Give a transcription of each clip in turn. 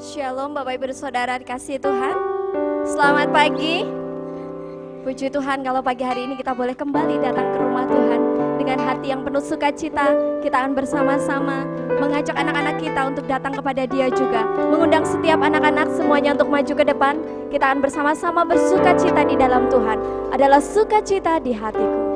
Shalom Bapak Ibu Saudara dikasihi Tuhan. Selamat pagi. Puji Tuhan kalau pagi hari ini kita boleh kembali datang ke rumah Tuhan dengan hati yang penuh sukacita. Kita akan bersama-sama mengajak anak-anak kita untuk datang kepada Dia juga. Mengundang setiap anak-anak semuanya untuk maju ke depan. Kita akan bersama-sama bersukacita di dalam Tuhan. Adalah sukacita di hatiku.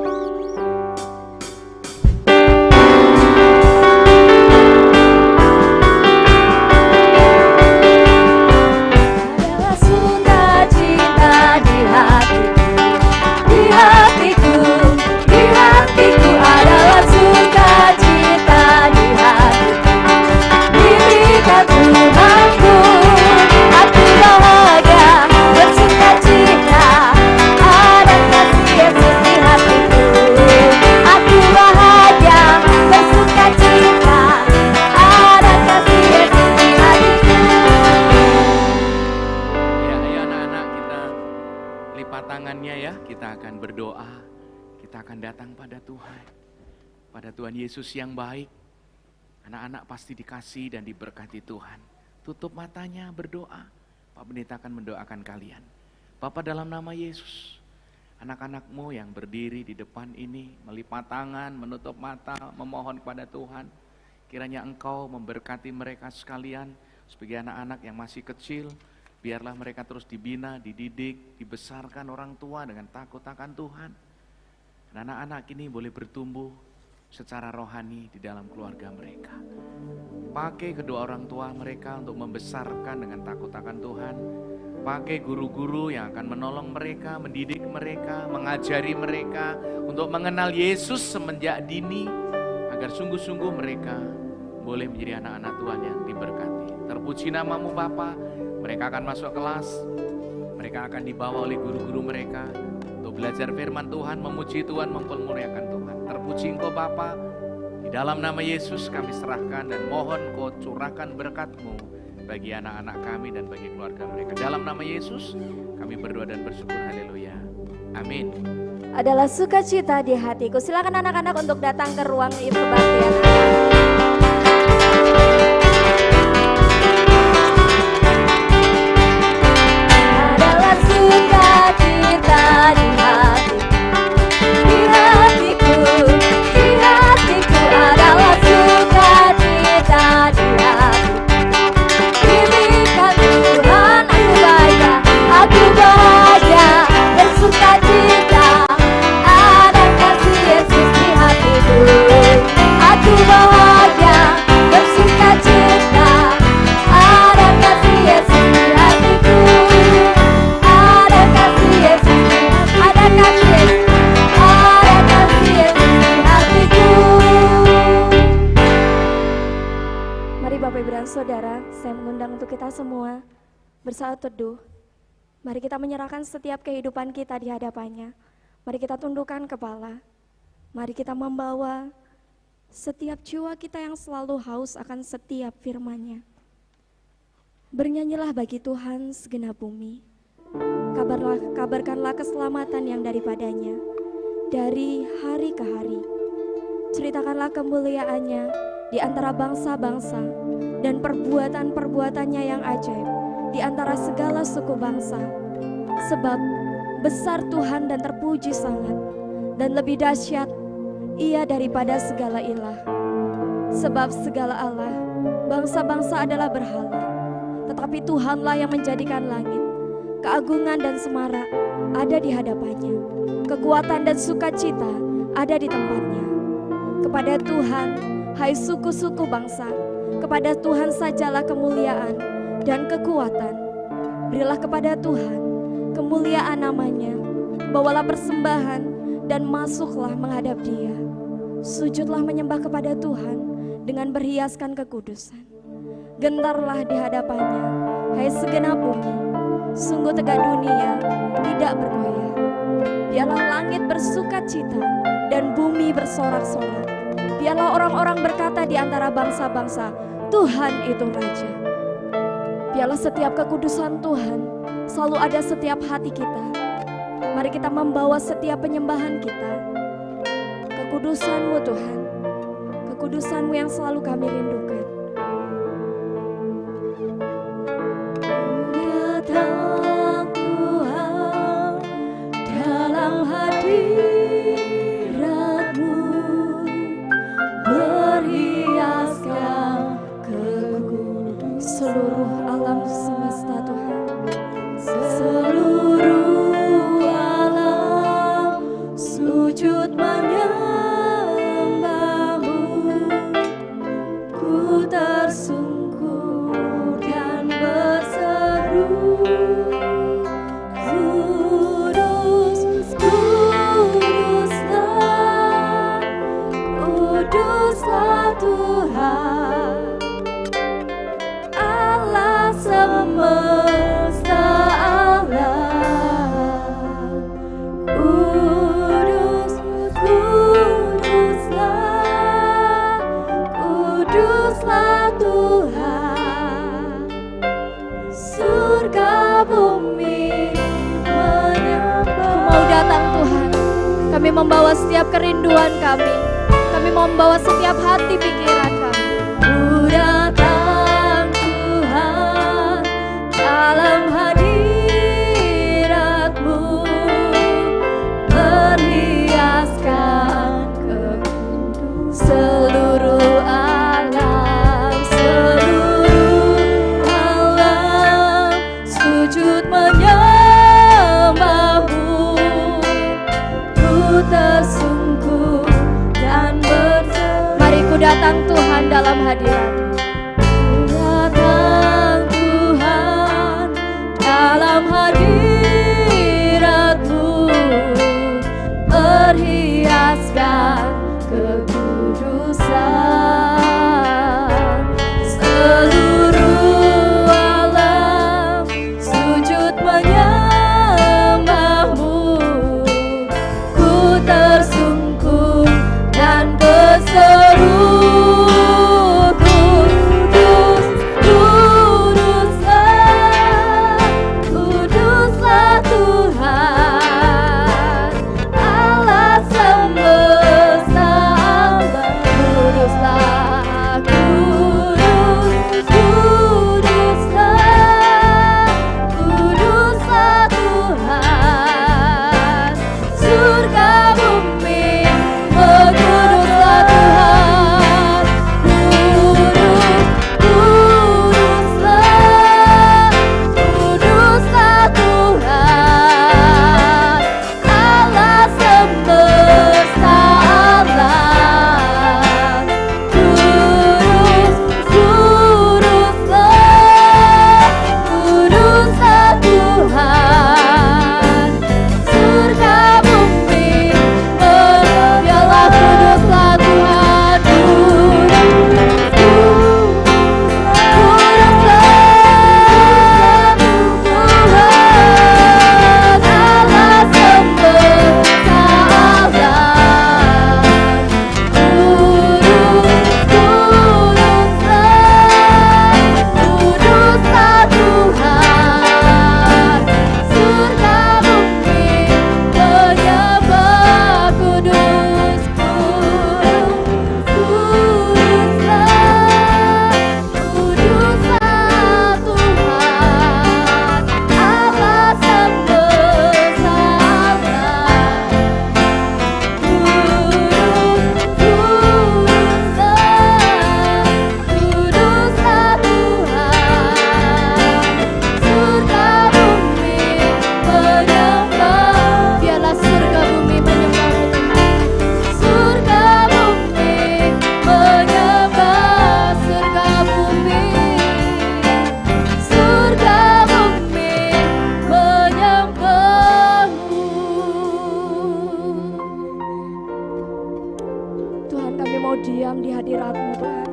Tuhan Yesus yang baik, anak-anak pasti dikasih dan diberkati Tuhan. Tutup matanya, berdoa. Pak Pendeta akan mendoakan kalian. Bapa, dalam nama Yesus, anak-anakmu yang berdiri di depan ini, melipat tangan, menutup mata, memohon kepada Tuhan. Kiranya Engkau memberkati mereka sekalian, sebagai anak-anak yang masih kecil, biarlah mereka terus dibina, dididik, dibesarkan orang tua dengan takut akan Tuhan. Dan anak-anak ini boleh bertumbuh secara rohani di dalam keluarga mereka. Pakai kedua orang tua mereka untuk membesarkan dengan takut akan Tuhan. Pakai guru-guru yang akan menolong mereka, mendidik mereka, mengajari mereka untuk mengenal Yesus semenjak dini, agar sungguh-sungguh mereka boleh menjadi anak-anak Tuhan yang diberkati. Terpuji namamu Bapa. Mereka akan masuk kelas, mereka akan dibawa oleh guru-guru mereka untuk belajar firman Tuhan, memuji Tuhan, mempermuliakan Tuhan. Terpuji Engkau Bapa, di dalam nama Yesus kami serahkan dan mohon Kau curahkan berkat-Mu bagi anak-anak kami dan bagi keluarga mereka. Dalam nama Yesus kami berdoa dan bersyukur, haleluya, amin. Adalah sukacita di hatiku. Silakan anak-anak untuk datang ke ruang kebaktian. Adalah sukacita di hatiku. Saudara, saya mengundang untuk kita semua bersaat teduh. Mari kita menyerahkan setiap kehidupan kita di hadapannya. Mari kita tundukkan kepala. Mari kita membawa setiap jiwa kita yang selalu haus akan setiap firman-Nya. Bernyanyilah bagi Tuhan segenap bumi. Kabarkanlah keselamatan yang daripadanya dari hari ke hari. Ceritakanlah kemuliaan-Nya di antara bangsa-bangsa dan perbuatan-perbuatannya yang ajaib di antara segala suku bangsa. Sebab besar Tuhan dan terpuji sangat, dan lebih dahsyat Ia daripada segala ilah. Sebab segala Allah, bangsa-bangsa adalah berhala, tetapi Tuhanlah yang menjadikan langit. Keagungan dan semarak ada di hadapannya, kekuatan dan sukacita ada di tempatnya. Kepada Tuhan, hai suku-suku bangsa, kepada Tuhan sajalah kemuliaan dan kekuatan. Berilah kepada Tuhan kemuliaan namanya, bawalah persembahan dan masuklah menghadap Dia. Sujudlah menyembah kepada Tuhan dengan berhiaskan kekudusan. Gentarlah di hadapannya, hai segenap bumi, sungguh tegak dunia tidak bergoyah. Biarlah langit bersukacita dan bumi bersorak-sorak. Biarlah orang-orang berkata di antara bangsa-bangsa, Tuhan itu Raja. Biarlah setiap kekudusan Tuhan selalu ada setiap hati kita. Mari kita membawa setiap penyembahan kita. Kekudusan-Mu Tuhan, kekudusan-Mu yang selalu kami rindukan. seluruh alam semesta Tuhan. Seluruh alam sujud menyembah-Mu, ku tersungkur dan berseru, Kudus, Kuduslah, Kuduslah Tuhan, Allah semesta alam. Kudus, Kuduslah, Kuduslah Tuhan, surga bumi menyembah. Mau datang Tuhan, kami membawa setiap kerinduan kami membawa setiap hati pikiran kami. Ku datang Tuhan dalam hadirat-Mu, perhiaskan kekudus seluruh alam, seluruh alam sujud menyembah-Mu, ku tersungkur dan berseru. Mari ku datang Tuhan dalam hadirat. Datang Tuhan dalam hadirat-Mu, perhiaskan kekudusan, seluruh alam sujud menyembah-Mu, ku tersungkur dan berseru, Kudus, Kuduslah, Kuduslah Tuhan, Allah semesta alam. Kuduslah, Kudus, Kuduslah, Kuduslah Tuhan, surga bumi berkuduslah Tuhan. Kuduslah, Kuduslah Tuhan, Allah semesta alam. Kudus, Kuduslah, Kuduslah Tuhan, surga bumi biarlah kuduslah Tuhan. Kuduslah Tuhan, Allah semesta alam. Kuduslah Tuhan, surga bumi menyembah. Kudus, Kuduslah Tuhan, Allah semesta alam. Kuduslah Tuhan, surga bumi menyembah. Biarlah surga bumi menyembah-Mu Tuhan. Surga bumi menyembah, surga bumi, surga bumi menyembah-Mu. Tuhan, kami mau diam di hadirat-Mu Tuhan.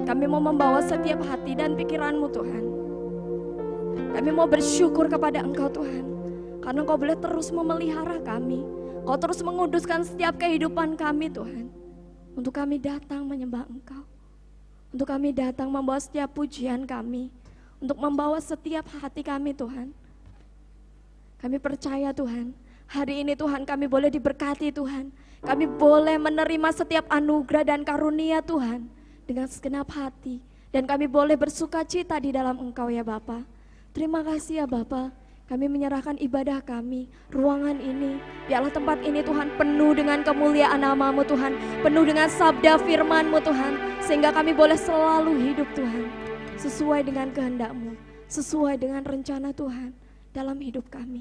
Kami mau membawa setiap hati dan pikiran-Mu Tuhan. Kami mau bersyukur kepada Engkau Tuhan, karena Engkau boleh terus memelihara kami. Kau terus menguduskan setiap kehidupan kami Tuhan. Untuk kami datang menyembah Engkau. Untuk kami datang membawa setiap pujian kami. Untuk membawa setiap hati kami Tuhan. Kami percaya Tuhan, hari ini Tuhan kami boleh diberkati Tuhan. Kami boleh menerima setiap anugerah dan karunia Tuhan dengan segenap hati. Dan kami boleh bersuka cita di dalam Engkau ya Bapa. Terima kasih ya Bapa. Kami menyerahkan ibadah kami, ruangan ini, biarlah tempat ini Tuhan penuh dengan kemuliaan nama-Mu Tuhan, penuh dengan sabda firman-Mu Tuhan, sehingga kami boleh selalu hidup Tuhan, sesuai dengan kehendak-Mu, sesuai dengan rencana Tuhan dalam hidup kami.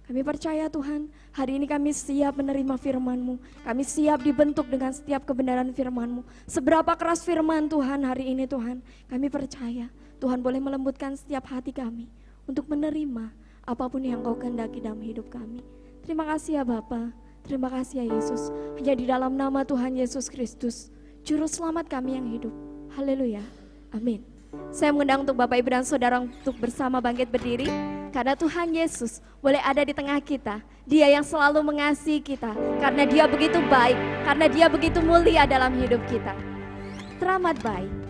Kami percaya Tuhan, hari ini kami siap menerima firman-Mu, kami siap dibentuk dengan setiap kebenaran firman-Mu. Seberapa keras firman Tuhan hari ini Tuhan, kami percaya Tuhan boleh melembutkan setiap hati kami untuk menerima apapun yang Kau kehendaki dalam hidup kami. Terima kasih ya Bapa, terima kasih ya Yesus. Hanya di dalam nama Tuhan Yesus Kristus, Juru Selamat kami yang hidup. Haleluya, amin. Saya mengundang untuk Bapak Ibu dan Saudara untuk bersama bangkit berdiri, karena Tuhan Yesus boleh ada di tengah kita. Dia yang selalu mengasihi kita, karena Dia begitu baik, karena Dia begitu mulia dalam hidup kita. Teramat baik.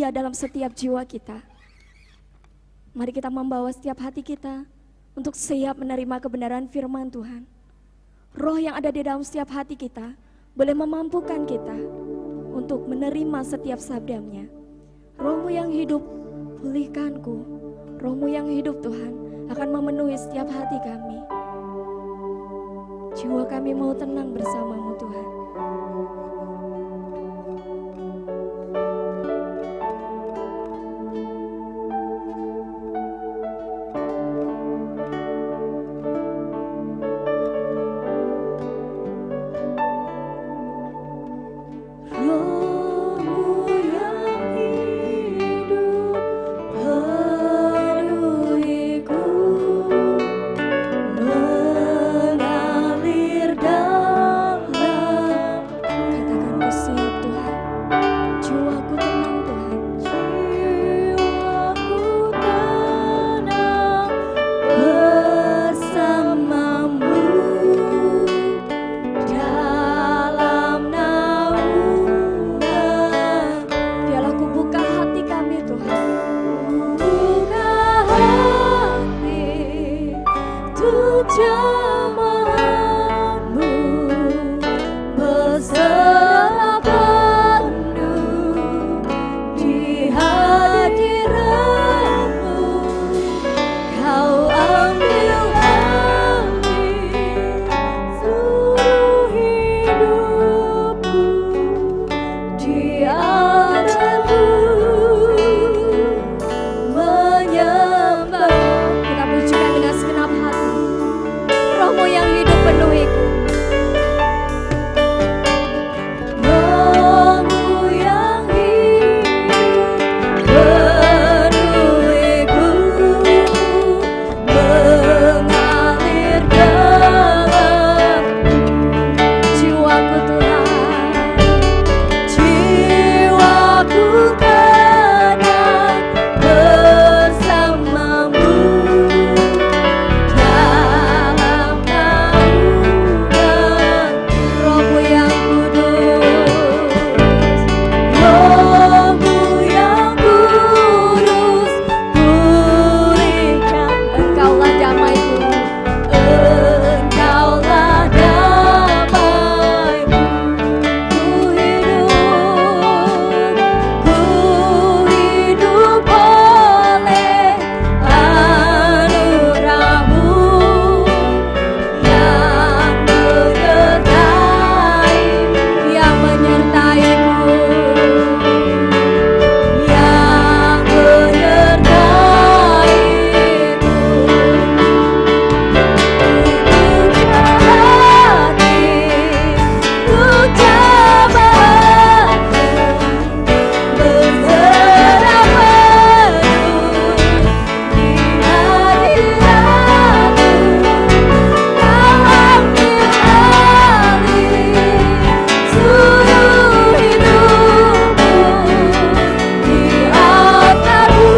Dalam setiap jiwa kita, mari kita membawa setiap hati kita untuk siap menerima kebenaran firman Tuhan. Roh yang ada di dalam setiap hati kita boleh memampukan kita untuk menerima setiap sabdanya. Roh-Mu yang hidup, pulihkanku. Roh-Mu yang hidup Tuhan akan memenuhi setiap hati kami. Jiwa kami mau tenang bersama-Mu Tuhan. Roh-Mu hidupku di atasmu menyembah. Kita pujikan dengan segenap hati. Rohmu yang hidup penuhiku. Rohmu yang hidup penuhiku, mengalir dalamku. Jiwaku Tuhan, Jiwaku tenang bersamamu dalam naungan rohmu yang kudus. Rohmu yang kudus, pulihkan. Engkaulah damaiku. Engkaulah damaiku. Ku hidup oleh anugerah-Mu yang menyertai, Yang menyertaiku. yang menyertai-Mu. Ku coba berserah penuh di hadirat-Mu. Kau ambil alih seluruh hidupku di altar-Mu.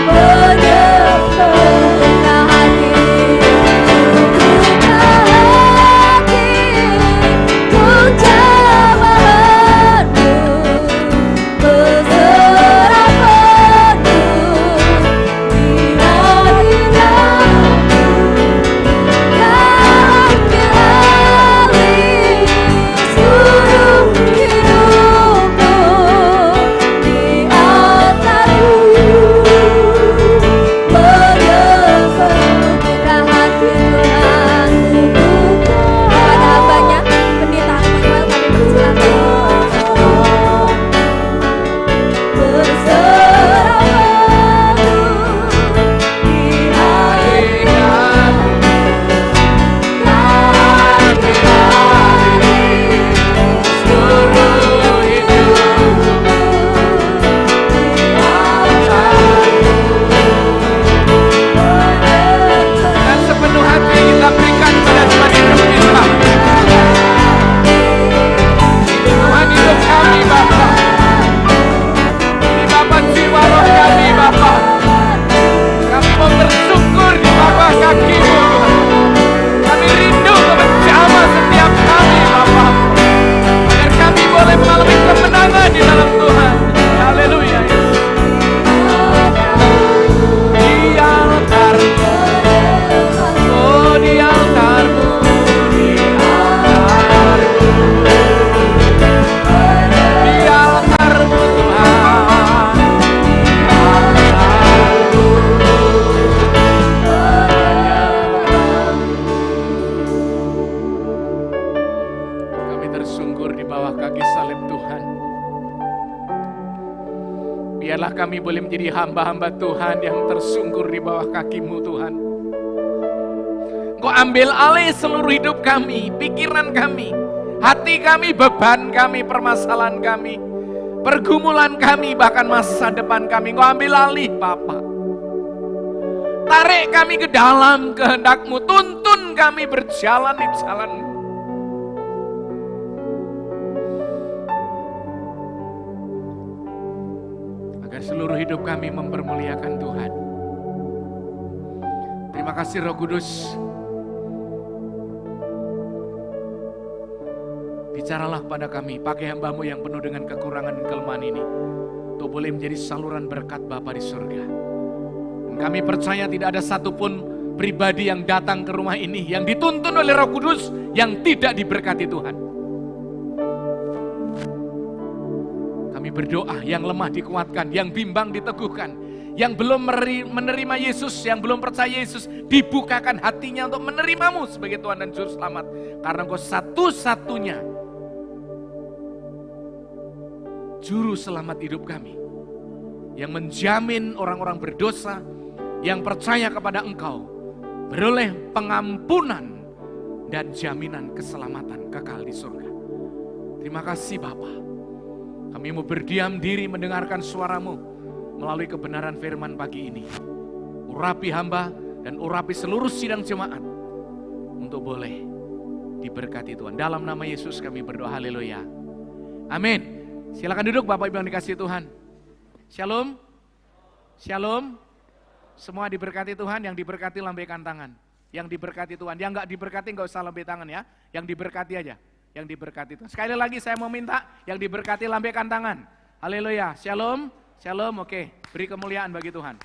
Menyembah hati, ku coba berserah penuh di hadirat-Mu. Kau ambil alih seluruh hidupku di altar-Mu. Buka hati Tuhan. Kepada hambanya, Pendeta Manuel, kami persilakan. Berserah penuh di hadirat-Mu. Seluruh hidupku di altar-Mu. Dan sepenuh hati kita berikan pada Tuhan hidup kita. Tuhan hidup kami Bapa. Ini Bapa jiwa roh kami Bapa. Kami mau bersyukur di bawah kaki-Mu Tuhan. Kami rindu menjamah setiap kami Bapa. Agar kami boleh mengalami kemenangan di dalam Tuhan. Haleluya Yesus. Di altar-Mu. Oh di altar-Mu, di altar-Mu, di altar-Mu Tuhan, di altar-Mu. Kami tersungkur di bawah kaki salib Tuhan. Biarlah kami boleh menjadi hamba-hamba Tuhan yang tersungkur di bawah kaki-Mu Tuhan. Engkau ambil alih seluruh hidup kami, pikiran kami, hati kami, beban kami, permasalahan kami, pergumulan kami, bahkan masa depan kami. Engkau ambil alih Bapa. Tarik kami ke dalam kehendak-Mu, tuntun kami berjalan di jalan-Mu. Agar seluruh hidup kami mempermuliakan Tuhan. Terima kasih Roh Kudus. Bicaralah pada kami, pakai hamba-Mu yang penuh dengan kekurangan dan kelemahan ini, untuk boleh menjadi saluran berkat Bapa di surga. Dan kami percaya tidak ada satupun pribadi yang datang ke rumah ini, yang dituntun oleh Roh Kudus, yang tidak diberkati Tuhan. Kami berdoa, yang lemah dikuatkan, yang bimbang diteguhkan, Yang belum menerima Yesus, yang belum percaya Yesus, dibukakan hatinya untuk menerimamu sebagai Tuhan dan Juru Selamat. Karena Engkau satu-satunya Juru Selamat hidup kami. Yang menjamin orang-orang berdosa, yang percaya kepada Engkau, beroleh pengampunan dan jaminan keselamatan kekal di surga. Terima kasih Bapa. Kami mau berdiam diri mendengarkan suara-Mu melalui kebenaran firman pagi ini. Urapi hamba dan urapi seluruh sidang jemaat untuk boleh diberkati Tuhan. Dalam nama Yesus kami berdoa, haleluya. Amin. Silakan duduk Bapak Ibu yang dikasihi Tuhan. Shalom. Shalom. Semua diberkati Tuhan, yang diberkati lambaikan tangan. Yang diberkati Tuhan, yang enggak diberkati enggak usah lambai tangan ya. Yang diberkati aja, yang diberkati Tuhan. Sekali lagi saya mau minta, yang diberkati lambaikan tangan. Haleluya. Shalom. Shalom, oke. Beri kemuliaan bagi Tuhan.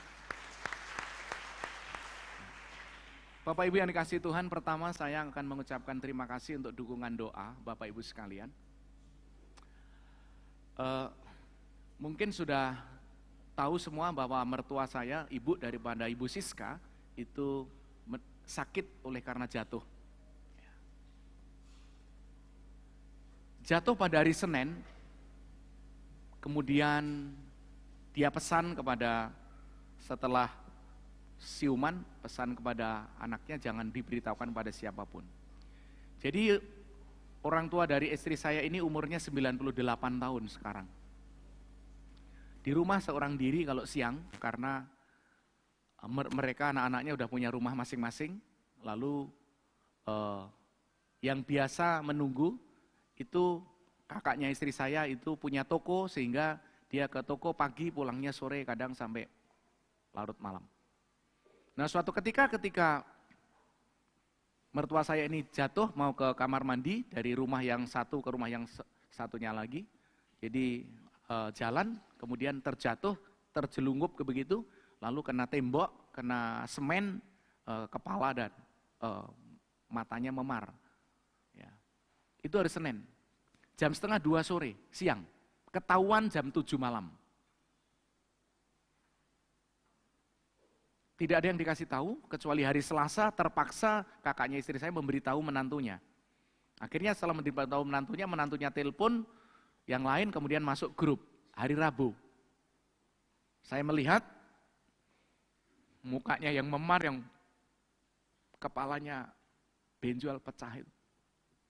Bapak Ibu yang dikasihi Tuhan, pertama saya akan mengucapkan terima kasih untuk dukungan doa Bapak Ibu sekalian. Mungkin sudah tahu semua bahwa mertua saya, ibu daripada Ibu Siska, itu sakit oleh karena jatuh. Jatuh pada hari Senin, kemudian dia pesan kepada, setelah siuman, pesan kepada anaknya jangan diberitahukan pada siapapun. Jadi orang tua dari istri saya ini umurnya 98 tahun sekarang. Di rumah seorang diri kalau siang, karena mereka anak-anaknya udah punya rumah masing-masing. Lalu yang biasa menunggu itu kakaknya istri saya itu punya toko, sehingga dia ke toko pagi, pulangnya sore, kadang sampai larut malam. Nah suatu ketika mertua saya ini jatuh mau ke kamar mandi dari rumah yang satu ke rumah yang satunya lagi. Jadi jalan, kemudian terjatuh, terjelungup ke begitu, lalu kena tembok, kena semen, kepala dan matanya memar. Ya. Itu hari Senin, jam 1:30 sore, siang. Ketahuan jam 7 malam. Tidak ada yang dikasih tahu, kecuali hari Selasa terpaksa kakaknya istri saya memberitahu menantunya. Akhirnya setelah memberitahu menantunya telepon yang lain, kemudian masuk grup. Hari Rabu, saya melihat mukanya yang memar, yang kepalanya benjol pecah itu.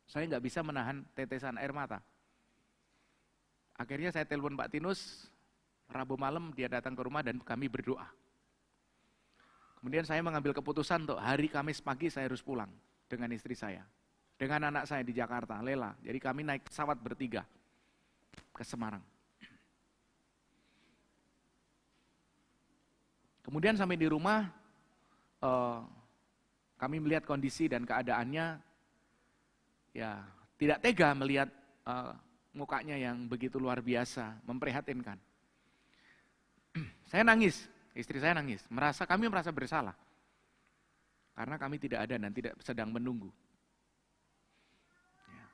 Saya nggak bisa menahan tetesan air mata. Akhirnya saya telepon Pak Tinus, Rabu malam dia datang ke rumah dan kami berdoa. Kemudian saya mengambil keputusan untuk hari Kamis pagi saya harus pulang dengan istri saya. Dengan anak saya di Jakarta, Lela. Jadi kami naik pesawat bertiga ke Semarang. Kemudian sampai di rumah, kami melihat kondisi dan keadaannya, ya tidak tega melihat mukanya yang begitu luar biasa, memprihatinkan. Saya nangis, istri saya nangis, kami merasa bersalah. Karena kami tidak ada dan tidak sedang menunggu.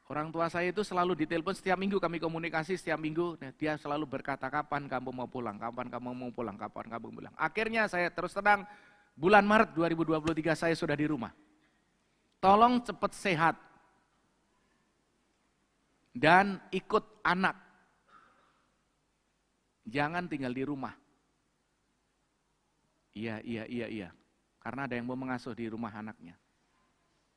Orang tua saya itu selalu ditelepon setiap minggu, kami komunikasi setiap minggu, dia selalu berkata, kapan kamu mau pulang, kapan kamu mau pulang, kapan kamu mau pulang. Akhirnya saya terus terang, bulan Maret 2023 saya sudah di rumah. Tolong cepat sehat. Dan ikut anak. Jangan tinggal di rumah. Iya. Karena ada yang mau mengasuh di rumah anaknya.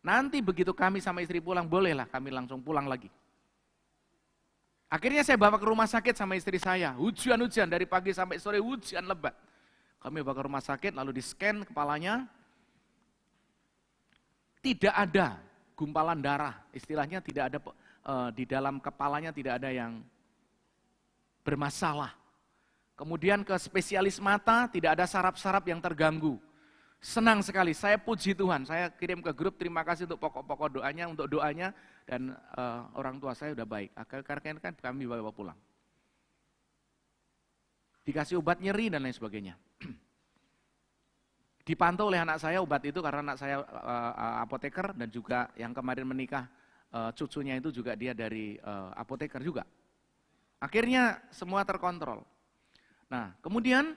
Nanti begitu kami sama istri pulang, bolehlah kami langsung pulang lagi. Akhirnya saya bawa ke rumah sakit sama istri saya. Hujan-hujan dari pagi sampai sore, hujan lebat. Kami bawa ke rumah sakit, lalu di-scan kepalanya. Tidak ada gumpalan darah. Istilahnya tidak ada, di dalam kepalanya tidak ada yang bermasalah. Kemudian ke spesialis mata, tidak ada saraf-saraf yang terganggu. Senang sekali, saya puji Tuhan, saya kirim ke grup terima kasih untuk pokok-pokok doanya, untuk doanya, dan orang tua saya udah baik. Akhirnya kan kami bawa pulang. Dikasih obat nyeri dan lain sebagainya. Dipantau oleh anak saya obat itu karena anak saya apoteker dan juga yang kemarin menikah cucunya itu juga dia dari apoteker juga. Akhirnya semua terkontrol. Nah kemudian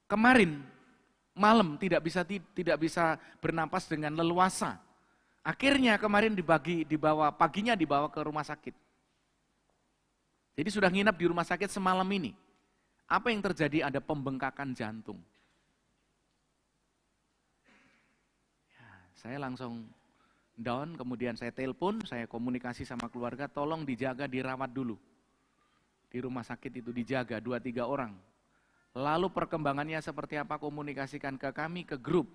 kemarin malam tidak bisa bernapas dengan leluasa. Akhirnya kemarin paginya dibawa ke rumah sakit. Jadi sudah nginap di rumah sakit semalam ini. Apa yang terjadi? Ada pembengkakan jantung. Ya, saya langsung down, kemudian saya telepon, saya komunikasi sama keluarga, tolong dijaga, dirawat dulu. Di rumah sakit itu dijaga 2-3 orang. Lalu perkembangannya seperti apa, komunikasikan ke kami, ke grup.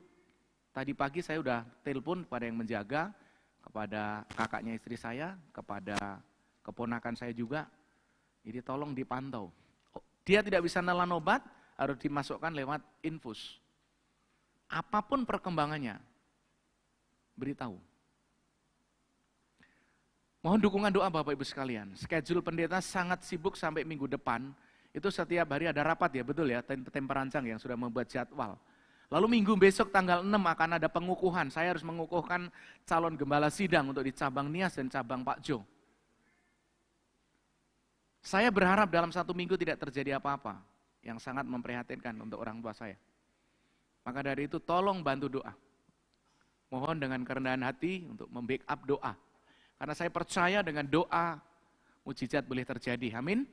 Tadi pagi saya udah telepon kepada yang menjaga, kepada kakaknya istri saya, kepada keponakan saya juga. Jadi tolong dipantau. Dia tidak bisa nelan obat, harus dimasukkan lewat infus. Apapun perkembangannya, beritahu. Mohon dukungan doa Bapak Ibu sekalian. Schedule pendeta sangat sibuk sampai minggu depan. Itu setiap hari ada rapat ya, betul ya, tim perancang yang sudah membuat jadwal. Lalu minggu besok tanggal 6 akan ada pengukuhan. Saya harus mengukuhkan calon gembala sidang untuk di cabang Nias dan cabang Pak Jo. Saya berharap dalam 1 minggu tidak terjadi apa-apa yang sangat memprihatinkan untuk orang tua saya. Maka dari itu tolong bantu doa. Mohon dengan kerendahan hati untuk membackup doa. Karena saya percaya dengan doa mujizat boleh terjadi. Amin.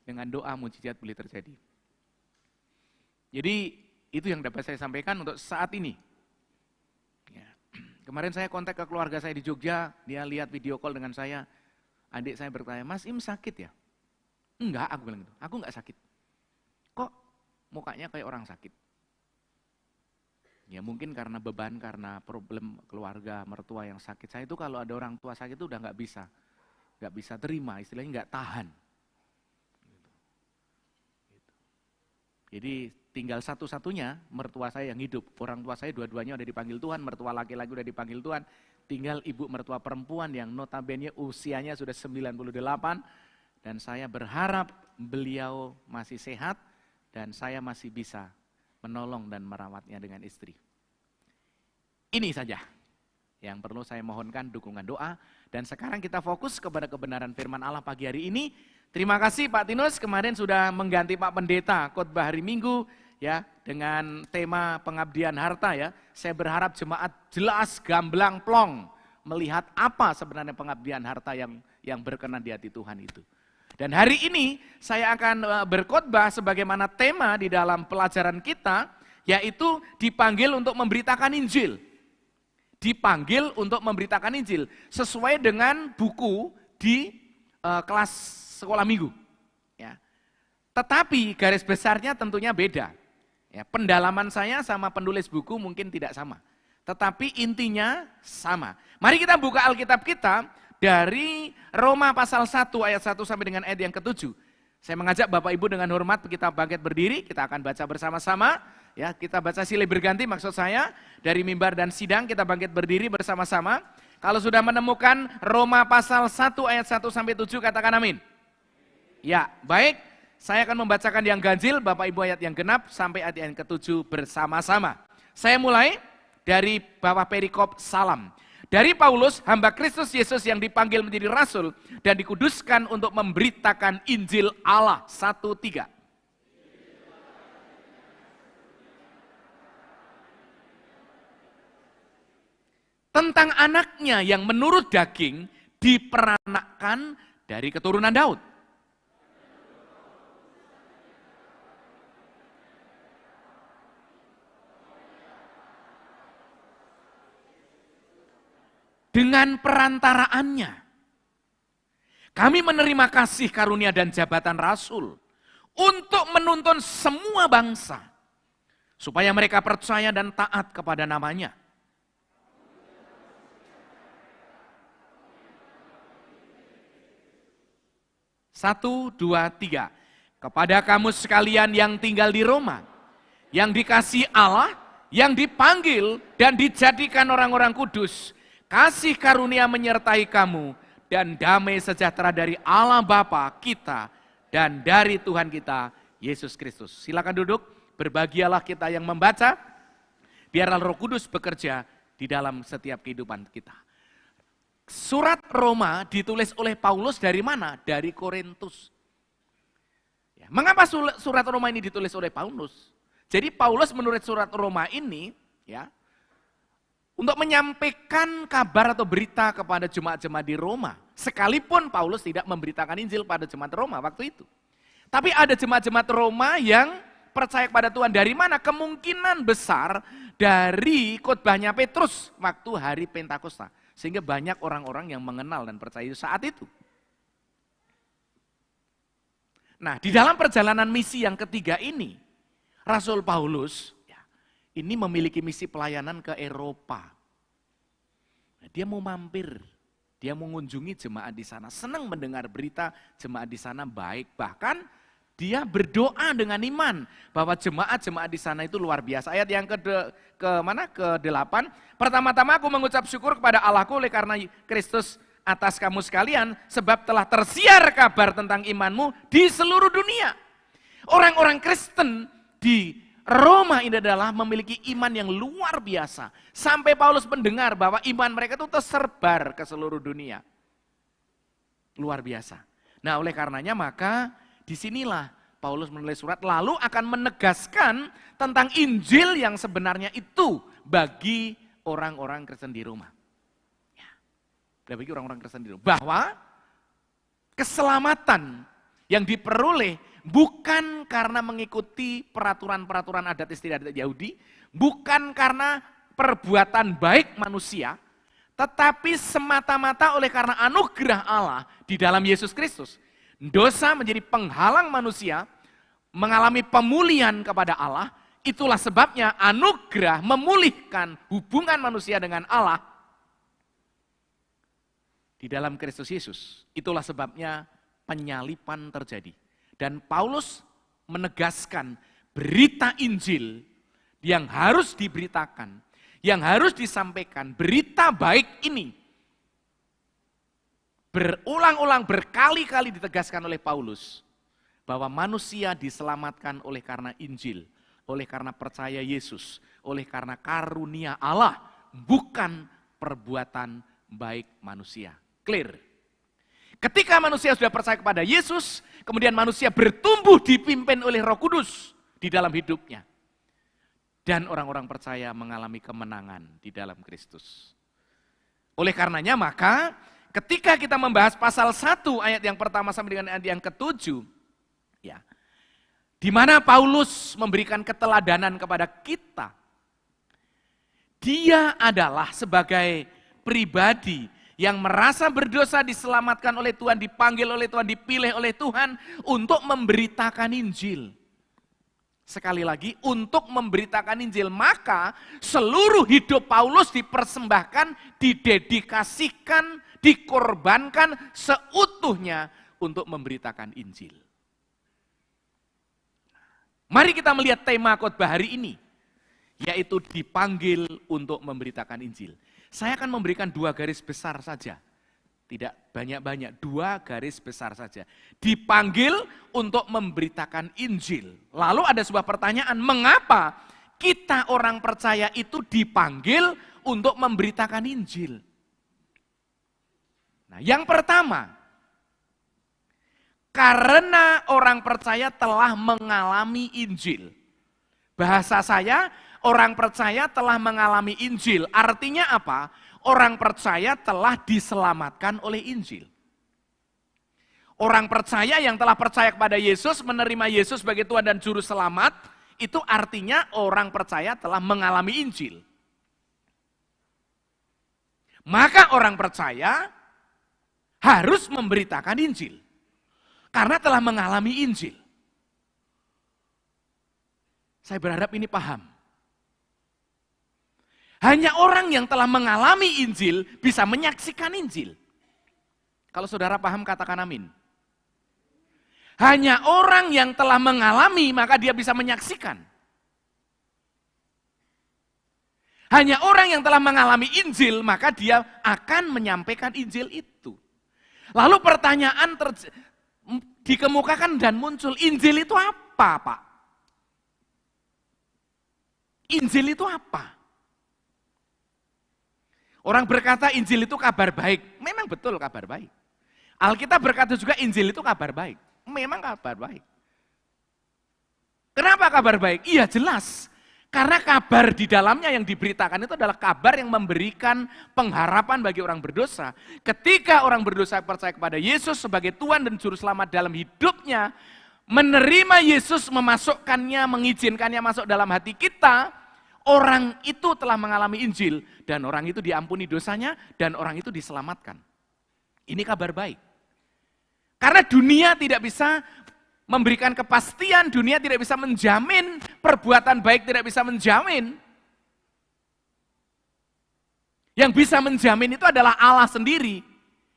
Dengan doa mujizat boleh terjadi. Jadi itu yang dapat saya sampaikan untuk saat ini. Ya. Kemarin saya kontak ke keluarga saya di Jogja, dia lihat video call dengan saya. Adik saya bertanya, Mas Im sakit ya? Enggak, aku bilang gitu. Aku enggak sakit. Kok mukanya kayak orang sakit? Ya mungkin karena beban, karena problem keluarga, mertua yang sakit. Saya itu kalau ada orang tua sakit itu udah enggak bisa terima, istilahnya enggak tahan. Jadi tinggal satu-satunya mertua saya yang hidup. Orang tua saya dua-duanya udah dipanggil Tuhan, mertua laki-laki udah dipanggil Tuhan. Tinggal ibu mertua perempuan yang notabene usianya sudah 98 dan saya berharap beliau masih sehat dan saya masih bisa menolong dan merawatnya dengan istri. Ini saja yang perlu saya mohonkan dukungan doa dan sekarang kita fokus kepada kebenaran firman Allah pagi hari ini. Terima kasih Pak Tinus kemarin sudah mengganti Pak Pendeta khotbah hari Minggu ya dengan tema pengabdian harta ya. Saya berharap jemaat jelas gamblang plong melihat apa sebenarnya pengabdian harta yang berkenan di hati Tuhan itu. Dan hari ini saya akan berkhotbah sebagaimana tema di dalam pelajaran kita yaitu dipanggil untuk memberitakan Injil. Dipanggil untuk memberitakan Injil sesuai dengan buku di kelas sekolah minggu. Ya. Tetapi garis besarnya tentunya beda. Ya, pendalaman saya sama penulis buku mungkin tidak sama. Tetapi intinya sama. Mari kita buka Alkitab kita dari Roma pasal 1 ayat 1 sampai dengan ayat yang ke-7. Saya mengajak Bapak Ibu dengan hormat kita bangkit berdiri, kita akan baca bersama-sama. Ya, kita baca silih berganti maksud saya. Dari mimbar dan sidang kita bangkit berdiri bersama-sama. Kalau sudah menemukan Roma pasal 1 ayat 1 sampai 7 katakan amin. Ya, baik. Saya akan membacakan yang ganjil, Bapak Ibu ayat yang genap sampai ayat yang ke-7 bersama-sama. Saya mulai dari bawah perikop salam. Dari Paulus, hamba Kristus Yesus yang dipanggil menjadi rasul dan dikuduskan untuk memberitakan Injil Allah. 1-3. Tentang anaknya yang menurut daging diperanakkan dari keturunan Daud. Dengan perantaraannya, kami menerima kasih karunia dan jabatan rasul untuk menuntun semua bangsa, supaya mereka percaya dan taat kepada namanya. Satu, dua, tiga. Kepada kamu sekalian yang tinggal di Roma, yang dikasihi Allah, yang dipanggil dan dijadikan orang-orang kudus, kasih karunia menyertai kamu dan damai sejahtera dari Allah Bapa kita dan dari Tuhan kita Yesus Kristus. Silakan duduk, berbahagialah kita yang membaca, biarlah Roh Kudus bekerja di dalam setiap kehidupan kita. Surat Roma ditulis oleh Paulus dari mana? Dari Korintus. Ya, mengapa surat Roma ini ditulis oleh Paulus? Jadi Paulus menulis surat Roma ini ya untuk menyampaikan kabar atau berita kepada jemaat-jemaat di Roma. Sekalipun Paulus tidak memberitakan Injil pada jemaat Roma waktu itu. Tapi ada jemaat-jemaat Roma yang percaya kepada Tuhan. Dari mana? Kemungkinan besar dari khotbahnya Petrus waktu hari Pentakosta. Sehingga banyak orang-orang yang mengenal dan percaya saat itu. Nah, di dalam perjalanan misi yang ketiga ini, Rasul Paulus ini memiliki misi pelayanan ke Eropa. Nah, dia mau mampir, dia mau mengunjungi jemaat di sana, senang mendengar berita jemaat di sana baik. Bahkan dia berdoa dengan iman bahwa jemaat-jemaat di sana itu luar biasa. Ayat yang ke-8, pertama-tama aku mengucap syukur kepada Allahku oleh karena Kristus atas kamu sekalian, sebab telah tersiar kabar tentang imanmu di seluruh dunia. Orang-orang Kristen di Roma ini adalah memiliki iman yang luar biasa. Sampai Paulus mendengar bahwa iman mereka itu tersebar ke seluruh dunia. Luar biasa. Nah, oleh karenanya maka disinilah Paulus menulis surat lalu akan menegaskan tentang Injil yang sebenarnya itu bagi orang-orang Kristen di Roma. Bagi orang-orang Kristen di Roma. Bahwa keselamatan yang diperoleh bukan karena mengikuti peraturan-peraturan adat istiadat Yahudi, bukan karena perbuatan baik manusia, tetapi semata-mata oleh karena anugerah Allah di dalam Yesus Kristus. Dosa menjadi penghalang manusia, mengalami pemulihan kepada Allah, itulah sebabnya anugerah memulihkan hubungan manusia dengan Allah di dalam Kristus Yesus. Itulah sebabnya penyalipan terjadi. Dan Paulus menegaskan berita Injil yang harus diberitakan, yang harus disampaikan, berita baik ini berulang-ulang berkali-kali ditegaskan oleh Paulus bahwa manusia diselamatkan oleh karena Injil, oleh karena percaya Yesus, oleh karena karunia Allah, bukan perbuatan baik manusia. Clear. Ketika manusia sudah percaya kepada Yesus, kemudian manusia bertumbuh dipimpin oleh Roh Kudus di dalam hidupnya. Dan orang-orang percaya mengalami kemenangan di dalam Kristus. Oleh karenanya maka ketika kita membahas pasal 1 ayat yang pertama sampai dengan ayat yang ke-7, ya, di mana Paulus memberikan keteladanan kepada kita. Dia adalah sebagai pribadi yang merasa berdosa diselamatkan oleh Tuhan, dipanggil oleh Tuhan, dipilih oleh Tuhan untuk memberitakan Injil. Sekali lagi, untuk memberitakan Injil, maka seluruh hidup Paulus dipersembahkan, didedikasikan, dikorbankan seutuhnya untuk memberitakan Injil. Mari kita melihat tema khotbah hari ini, yaitu dipanggil untuk memberitakan Injil. Saya akan memberikan 2 garis besar saja, tidak banyak-banyak, 2 garis besar saja. Dipanggil untuk memberitakan Injil. Lalu ada sebuah pertanyaan, mengapa kita orang percaya itu dipanggil untuk memberitakan Injil? Nah, yang pertama, karena orang percaya telah mengalami Injil. Bahasa saya, orang percaya telah mengalami Injil. Artinya apa? Orang percaya telah diselamatkan oleh Injil. Orang percaya yang telah percaya kepada Yesus, menerima Yesus sebagai Tuhan dan Juru Selamat, itu artinya orang percaya telah mengalami Injil. Maka orang percaya harus memberitakan Injil. Karena telah mengalami Injil. Saya berharap ini paham. Hanya orang yang telah mengalami Injil bisa menyaksikan Injil. Kalau saudara paham katakan amin. Hanya orang yang telah mengalami maka dia bisa menyaksikan. Hanya orang yang telah mengalami Injil maka dia akan menyampaikan Injil itu. Lalu pertanyaan dikemukakan dan muncul, Injil itu apa, Pak? Injil itu apa? Orang berkata Injil itu kabar baik. Memang betul kabar baik. Alkitab berkata juga Injil itu kabar baik. Memang kabar baik. Kenapa kabar baik? Iya jelas. Karena kabar di dalamnya yang diberitakan itu adalah kabar yang memberikan pengharapan bagi orang berdosa. Ketika orang berdosa percaya kepada Yesus sebagai Tuhan dan Juru Selamat dalam hidupnya, menerima Yesus, memasukkannya, mengizinkannya masuk dalam hati kita, orang itu telah mengalami Injil, dan orang itu diampuni dosanya, dan orang itu diselamatkan. Ini kabar baik. Karena dunia tidak bisa memberikan kepastian, dunia tidak bisa menjamin, perbuatan baik tidak bisa menjamin. Yang bisa menjamin itu adalah Allah sendiri,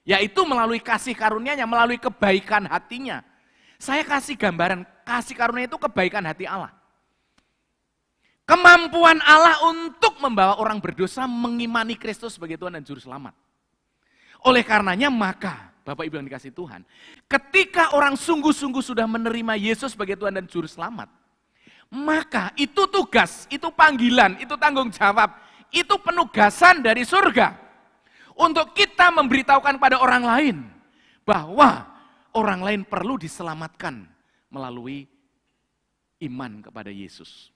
yaitu melalui kasih karunia-Nya, melalui kebaikan hatinya. Saya kasih gambaran, kasih karunia itu kebaikan hati Allah. Kemampuan Allah untuk membawa orang berdosa mengimani Kristus sebagai Tuhan dan Juru Selamat. Oleh karenanya maka, Bapak Ibu yang dikasihi Tuhan, ketika orang sungguh-sungguh sudah menerima Yesus sebagai Tuhan dan Juru Selamat, maka itu tugas, itu panggilan, itu tanggung jawab, itu penugasan dari surga. Untuk kita memberitahukan pada orang lain, bahwa orang lain perlu diselamatkan melalui iman kepada Yesus.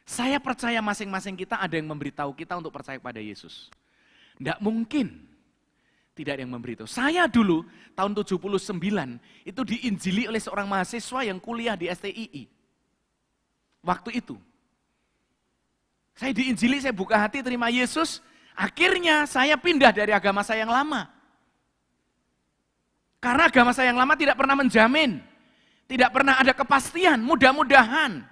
Saya percaya masing-masing kita ada yang memberitahu kita untuk percaya kepada Yesus. Tidak mungkin tidak ada yang memberitahu. Saya dulu tahun 79 itu diinjili oleh seorang mahasiswa yang kuliah di STII. Waktu itu. Saya diinjili, saya buka hati terima Yesus. Akhirnya saya pindah dari agama saya yang lama. Karena agama saya yang lama tidak pernah menjamin. Tidak pernah ada kepastian, mudah-mudahan.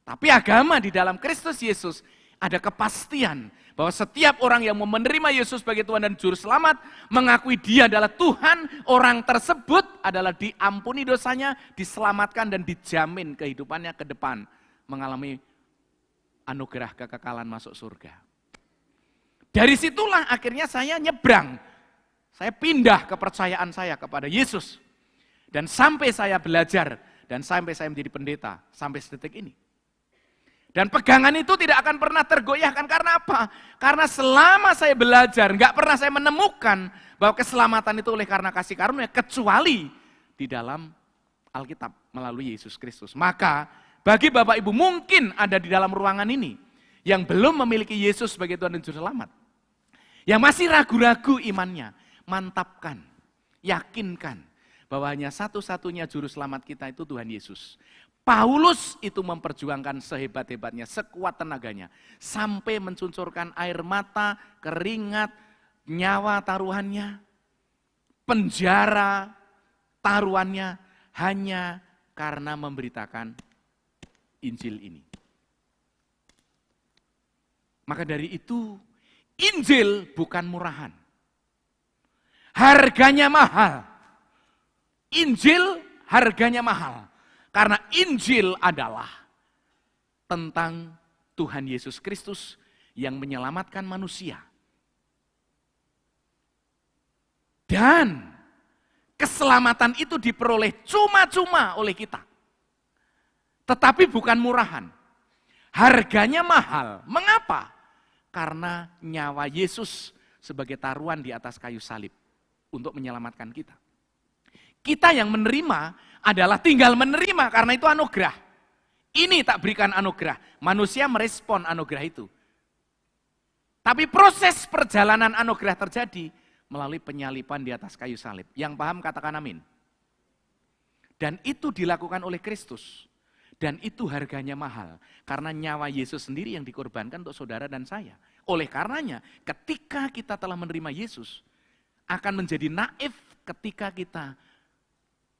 Tapi agama di dalam Kristus Yesus ada kepastian bahwa setiap orang yang menerima Yesus sebagai Tuhan dan Juru Selamat, mengakui Dia adalah Tuhan, orang tersebut adalah diampuni dosanya, diselamatkan dan dijamin kehidupannya ke depan, mengalami anugerah kekekalan masuk surga. Dari situlah akhirnya saya nyebrang, saya pindah kepercayaan saya kepada Yesus. Dan sampai saya belajar, dan sampai saya menjadi pendeta, sampai sedetik ini. Dan pegangan itu tidak akan pernah tergoyahkan. Karena apa? Karena selama saya belajar, nggak pernah saya menemukan bahwa keselamatan itu oleh karena kasih karunia, kecuali di dalam Alkitab melalui Yesus Kristus. Maka bagi Bapak Ibu mungkin ada di dalam ruangan ini yang belum memiliki Yesus sebagai Tuhan dan Juru Selamat, yang masih ragu-ragu imannya, mantapkan, yakinkan bahwa hanya satu-satunya Juru Selamat kita itu Tuhan Yesus. Paulus itu memperjuangkan sehebat-hebatnya, sekuat tenaganya, sampai mencuncurkan air mata, keringat, nyawa taruhannya, penjara taruhannya, hanya karena memberitakan Injil ini. Maka dari itu, Injil bukan murahan. Harganya mahal. Injil harganya mahal. Karena Injil adalah tentang Tuhan Yesus Kristus yang menyelamatkan manusia. Dan keselamatan itu diperoleh cuma-cuma oleh kita. Tetapi bukan murahan. Harganya mahal. Mengapa? Karena nyawa Yesus sebagai taruhan di atas kayu salib untuk menyelamatkan kita. Kita yang menerima adalah tinggal menerima karena itu anugerah. Ini tak berikan anugerah. Manusia merespon anugerah itu. Tapi proses perjalanan anugerah terjadi melalui penyaliban di atas kayu salib. Yang paham katakan amin. Dan itu dilakukan oleh Kristus. Dan itu harganya mahal. Karena nyawa Yesus sendiri yang dikorbankan untuk saudara dan saya. Oleh karenanya ketika kita telah menerima Yesus, akan menjadi naif ketika kita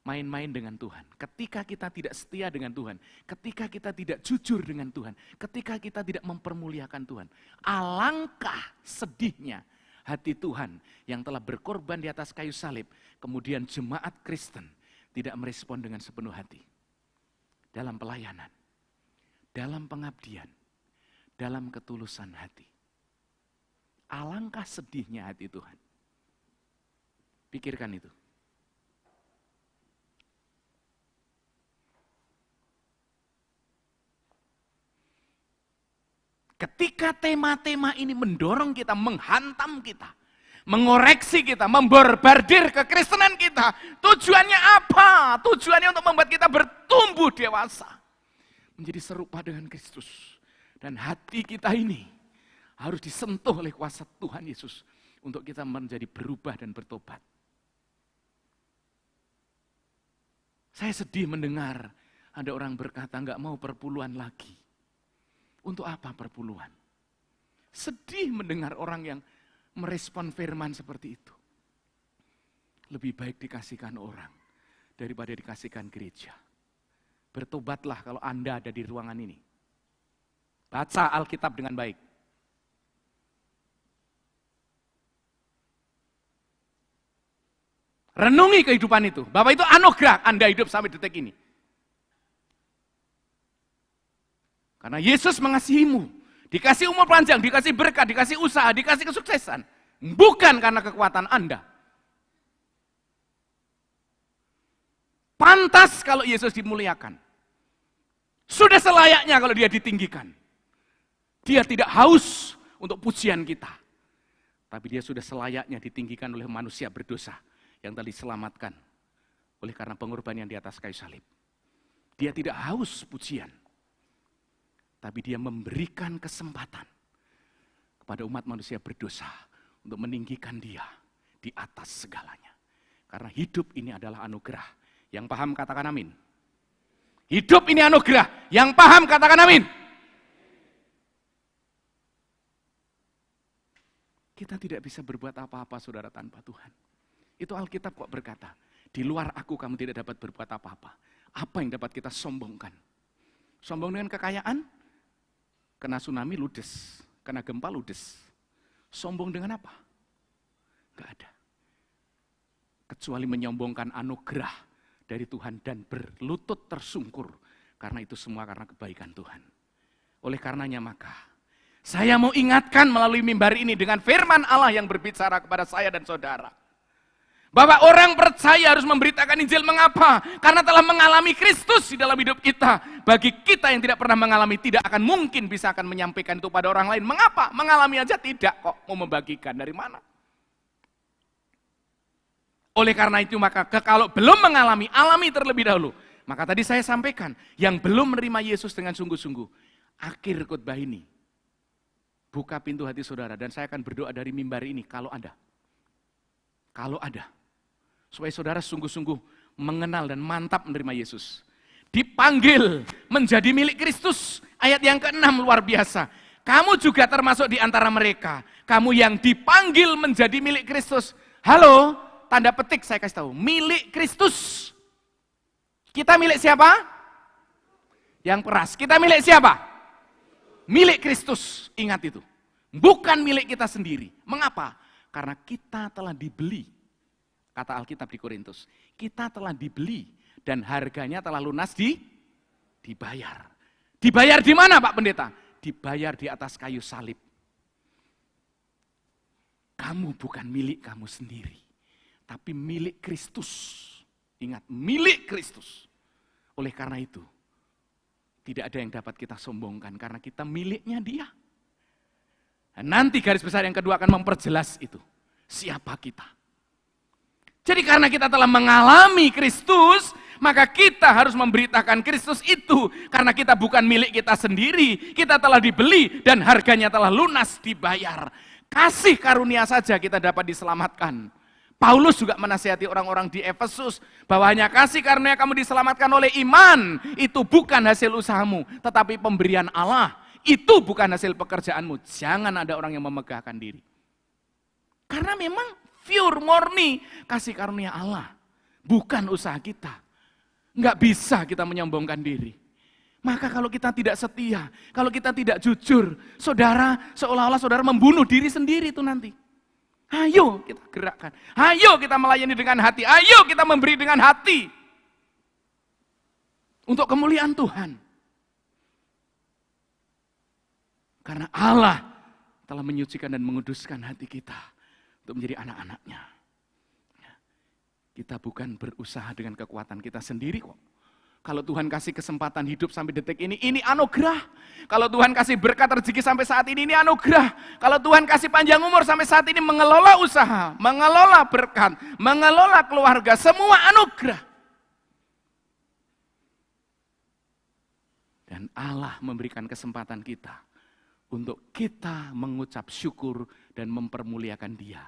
main-main dengan Tuhan, ketika kita tidak setia dengan Tuhan, ketika kita tidak jujur dengan Tuhan, ketika kita tidak mempermuliakan Tuhan. Alangkah sedihnya hati Tuhan yang telah berkorban di atas kayu salib, kemudian jemaat Kristen tidak merespon dengan sepenuh hati. Dalam pelayanan, dalam pengabdian, dalam ketulusan hati. Alangkah sedihnya hati Tuhan. Pikirkan itu. Ketika tema-tema ini mendorong kita, menghantam kita, mengoreksi kita, memborbardir kekristenan kita. Tujuannya apa? Tujuannya untuk membuat kita bertumbuh dewasa, menjadi serupa dengan Kristus. Dan hati kita ini harus disentuh oleh kuasa Tuhan Yesus untuk kita menjadi berubah dan bertobat. Saya sedih mendengar ada orang berkata nggak mau perpuluhan lagi. Untuk apa perpuluhan? Sedih mendengar orang yang merespon firman seperti itu. Lebih baik dikasihkan orang daripada dikasihkan gereja. Bertobatlah kalau Anda ada di ruangan ini. Baca Alkitab dengan baik. Renungi kehidupan itu. Bahwa itu anugerah Anda hidup sampai detik ini. Karena Yesus mengasihimu, dikasih umur panjang, dikasih berkat, dikasih usaha, dikasih kesuksesan. Bukan karena kekuatan Anda. Pantas kalau Yesus dimuliakan. Sudah selayaknya kalau dia ditinggikan. Dia tidak haus untuk pujian kita. Tapi dia sudah selayaknya ditinggikan oleh manusia berdosa yang telah diselamatkan oleh karena pengorbanan di atas kayu salib. Dia tidak haus pujian. Tapi dia memberikan kesempatan kepada umat manusia berdosa untuk meninggikan dia di atas segalanya. Karena hidup ini adalah anugerah. Yang paham katakan amin. Hidup ini anugerah. Yang paham katakan amin. Kita tidak bisa berbuat apa-apa saudara tanpa Tuhan. Itu Alkitab kok berkata, di luar aku kamu tidak dapat berbuat apa-apa. Apa yang dapat kita sombongkan? Sombong dengan kekayaan? Kena tsunami ludes, kena gempa ludes. Sombong dengan apa? Gak ada. Kecuali menyombongkan anugerah dari Tuhan dan berlutut tersungkur. Karena itu semua karena kebaikan Tuhan. Oleh karenanya maka, saya mau ingatkan melalui mimbar ini dengan firman Allah yang berbicara kepada saya dan saudara. Bahwa orang percaya harus memberitakan Injil. Mengapa? Karena telah mengalami Kristus di dalam hidup kita. Bagi kita yang tidak pernah mengalami, tidak akan mungkin bisa akan menyampaikan itu pada orang lain. Mengapa? Mengalami aja tidak kok, mau membagikan dari mana? Oleh karena itu maka kalau belum mengalami, alami terlebih dahulu. Maka tadi saya sampaikan, yang belum menerima Yesus dengan sungguh-sungguh, akhir khotbah ini, buka pintu hati saudara, dan saya akan berdoa dari mimbar ini, kalau ada, supaya saudara sungguh-sungguh mengenal dan mantap menerima Yesus. Dipanggil menjadi milik Kristus. Ayat yang ke-6 luar biasa. Kamu juga termasuk di antara mereka. Kamu yang dipanggil menjadi milik Kristus. Halo, tanda petik saya kasih tahu. Milik Kristus. Kita milik siapa? Yang keras. Kita milik siapa? Milik Kristus. Ingat itu. Bukan milik kita sendiri. Mengapa? Karena kita telah dibeli. Kata Alkitab di Korintus, kita telah dibeli dan harganya telah lunas dibayar. Dibayar di mana Pak Pendeta? Dibayar di atas kayu salib. Kamu bukan milik kamu sendiri, tapi milik Kristus. Ingat, milik Kristus. Oleh karena itu, tidak ada yang dapat kita sombongkan karena kita miliknya Dia. Dan nanti garis besar yang kedua akan memperjelas itu. Siapa kita? Jadi karena kita telah mengalami Kristus, maka kita harus memberitakan Kristus itu. Karena kita bukan milik kita sendiri, kita telah dibeli dan harganya telah lunas dibayar. Kasih karunia saja kita dapat diselamatkan. Paulus juga menasihati orang-orang di Efesus bahwa hanya kasih karunia kamu diselamatkan oleh iman. Itu bukan hasil usahamu, tetapi pemberian Allah. Itu bukan hasil pekerjaanmu. Jangan ada orang yang memegahkan diri. Karena memang pure, murni, kasih karunia Allah. Bukan usaha kita. Enggak bisa kita menyombongkan diri. Maka kalau kita tidak setia, kalau kita tidak jujur, saudara, seolah-olah saudara membunuh diri sendiri itu nanti. Ayo kita gerakkan. Ayo kita melayani dengan hati. Ayo kita memberi dengan hati. Untuk kemuliaan Tuhan. Karena Allah telah menyucikan dan menguduskan hati kita untuk menjadi anak-anaknya. Kita bukan berusaha dengan kekuatan kita sendiri kok. Kalau Tuhan kasih kesempatan hidup sampai detik ini anugerah. Kalau Tuhan kasih berkat rezeki sampai saat ini anugerah. Kalau Tuhan kasih panjang umur sampai saat ini mengelola usaha, mengelola berkat, mengelola keluarga, semua anugerah. Dan Allah memberikan kesempatan kita untuk kita mengucap syukur dan mempermuliakan Dia.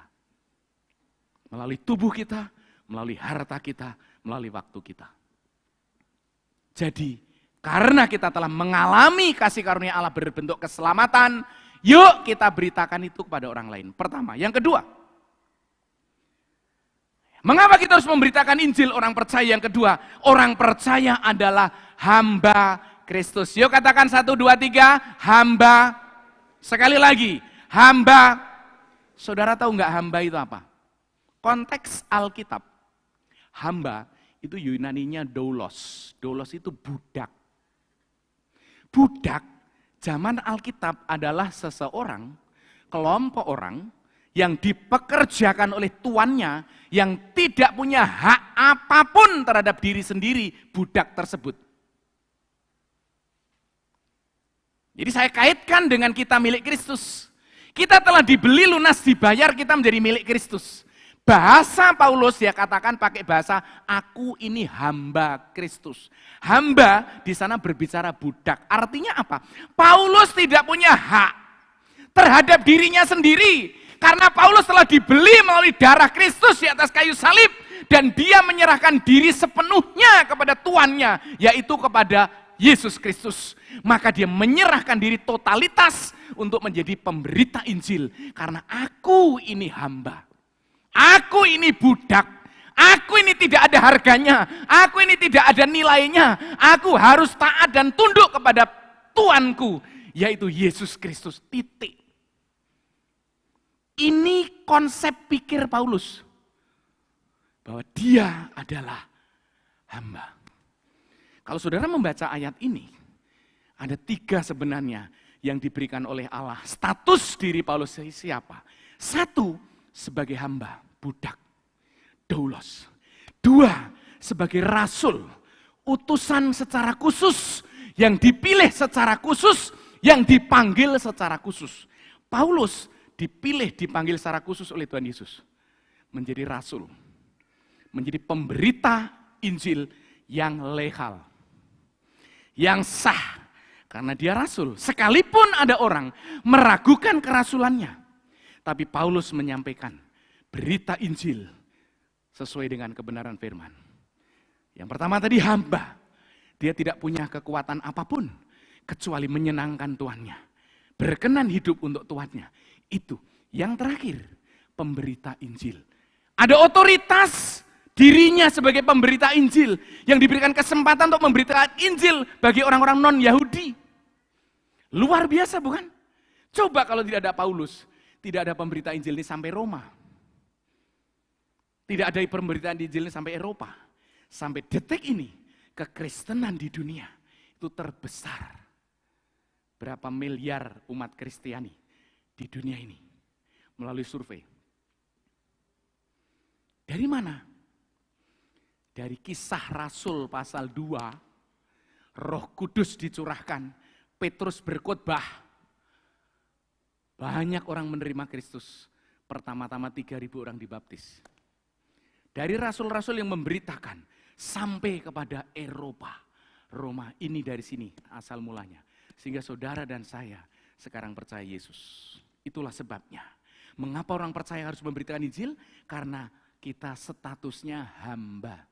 Melalui tubuh kita, melalui harta kita, melalui waktu kita. Jadi, karena kita telah mengalami kasih karunia Allah berbentuk keselamatan, yuk kita beritakan itu kepada orang lain. Pertama. Yang kedua, mengapa kita harus memberitakan Injil orang percaya? Yang kedua, orang percaya adalah hamba Kristus. Yuk katakan 1, 2, 3, hamba. Sekali lagi, hamba. Saudara tahu nggak hamba itu apa? Konteks Alkitab, hamba itu Yunaninya doulos. Doulos itu budak. Budak zaman Alkitab adalah seseorang, kelompok orang yang dipekerjakan oleh tuannya yang tidak punya hak apapun terhadap diri sendiri, budak tersebut. Jadi saya kaitkan dengan kita milik Kristus. Kita telah dibeli lunas, dibayar, kita menjadi milik Kristus. Bahasa Paulus dia katakan pakai bahasa aku ini hamba Kristus. Hamba di sana berbicara budak. Artinya apa? Paulus tidak punya hak terhadap dirinya sendiri. Karena Paulus telah dibeli melalui darah Kristus di atas kayu salib. Dan dia menyerahkan diri sepenuhnya kepada tuannya, yaitu kepada Yesus Kristus. Maka dia menyerahkan diri totalitas untuk menjadi pemberita Injil. Karena aku ini hamba. Aku ini budak, aku ini tidak ada harganya, aku ini tidak ada nilainya, aku harus taat dan tunduk kepada Tuanku, yaitu Yesus Kristus, titik. Ini konsep pikir Paulus, bahwa dia adalah hamba. Kalau saudara membaca ayat ini, ada 3 sebenarnya yang diberikan oleh Allah. Status diri Paulus siapa? 1, sebagai hamba, budak, doulos. 2, sebagai rasul, utusan secara khusus, yang dipilih secara khusus, yang dipanggil secara khusus. Paulus dipilih, dipanggil secara khusus oleh Tuhan Yesus. Menjadi rasul, menjadi pemberita Injil yang legal, yang sah. Karena dia rasul, sekalipun ada orang meragukan kerasulannya. Tapi Paulus menyampaikan berita Injil sesuai dengan kebenaran firman. Yang pertama tadi hamba. Dia tidak punya kekuatan apapun kecuali menyenangkan tuannya. Berkenan hidup untuk tuannya. Itu. Yang terakhir, pemberita Injil. Ada otoritas dirinya sebagai pemberita Injil yang diberikan kesempatan untuk memberitakan Injil bagi orang-orang non-Yahudi. Luar biasa bukan? Coba kalau tidak ada Paulus, tidak ada pemberita Injil ini sampai Roma. Tidak ada pemberitaan Injil ini sampai Eropa. Sampai detik ini, kekristenan di dunia itu terbesar. Berapa miliar umat Kristiani di dunia ini melalui survei. Dari mana? Dari Kisah Rasul pasal 2, Roh Kudus dicurahkan, Petrus berkhotbah. Banyak orang menerima Kristus. Pertama-tama 3.000 orang dibaptis. Dari rasul-rasul yang memberitakan sampai kepada Eropa. Roma, ini dari sini asal mulanya. Sehingga saudara dan saya sekarang percaya Yesus. Itulah sebabnya. Mengapa orang percaya harus memberitakan Injil? Karena kita statusnya hamba.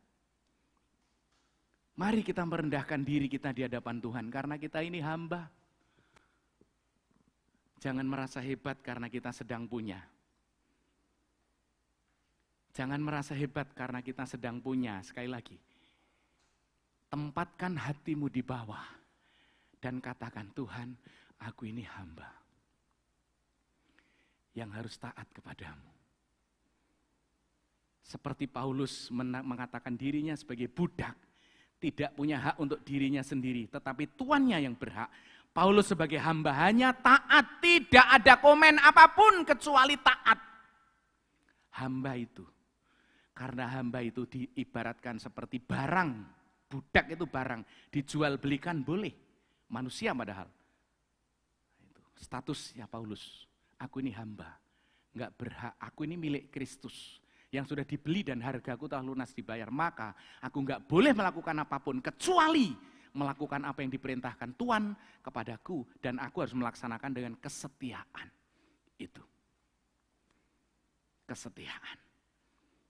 Mari kita merendahkan diri kita di hadapan Tuhan karena kita ini hamba. Jangan merasa hebat karena kita sedang punya. Jangan merasa hebat karena kita sedang punya. Sekali lagi, tempatkan hatimu di bawah dan katakan, Tuhan, aku ini hamba yang harus taat kepadamu. Seperti Paulus mengatakan dirinya sebagai budak, tidak punya hak untuk dirinya sendiri, tetapi tuannya yang berhak. Paulus sebagai hamba hanya taat, tidak ada komen apapun kecuali taat. Hamba itu, karena hamba itu diibaratkan seperti barang Budak itu barang, dijual belikan boleh. Manusia padahal. Itu statusnya Paulus. Aku ini hamba, enggak berhak. Aku ini milik Kristus yang sudah dibeli dan hargaku telah lunas dibayar. Maka aku enggak boleh melakukan apapun kecuali melakukan apa yang diperintahkan Tuhan kepadaku, dan aku harus melaksanakan dengan kesetiaan. Itu kesetiaan.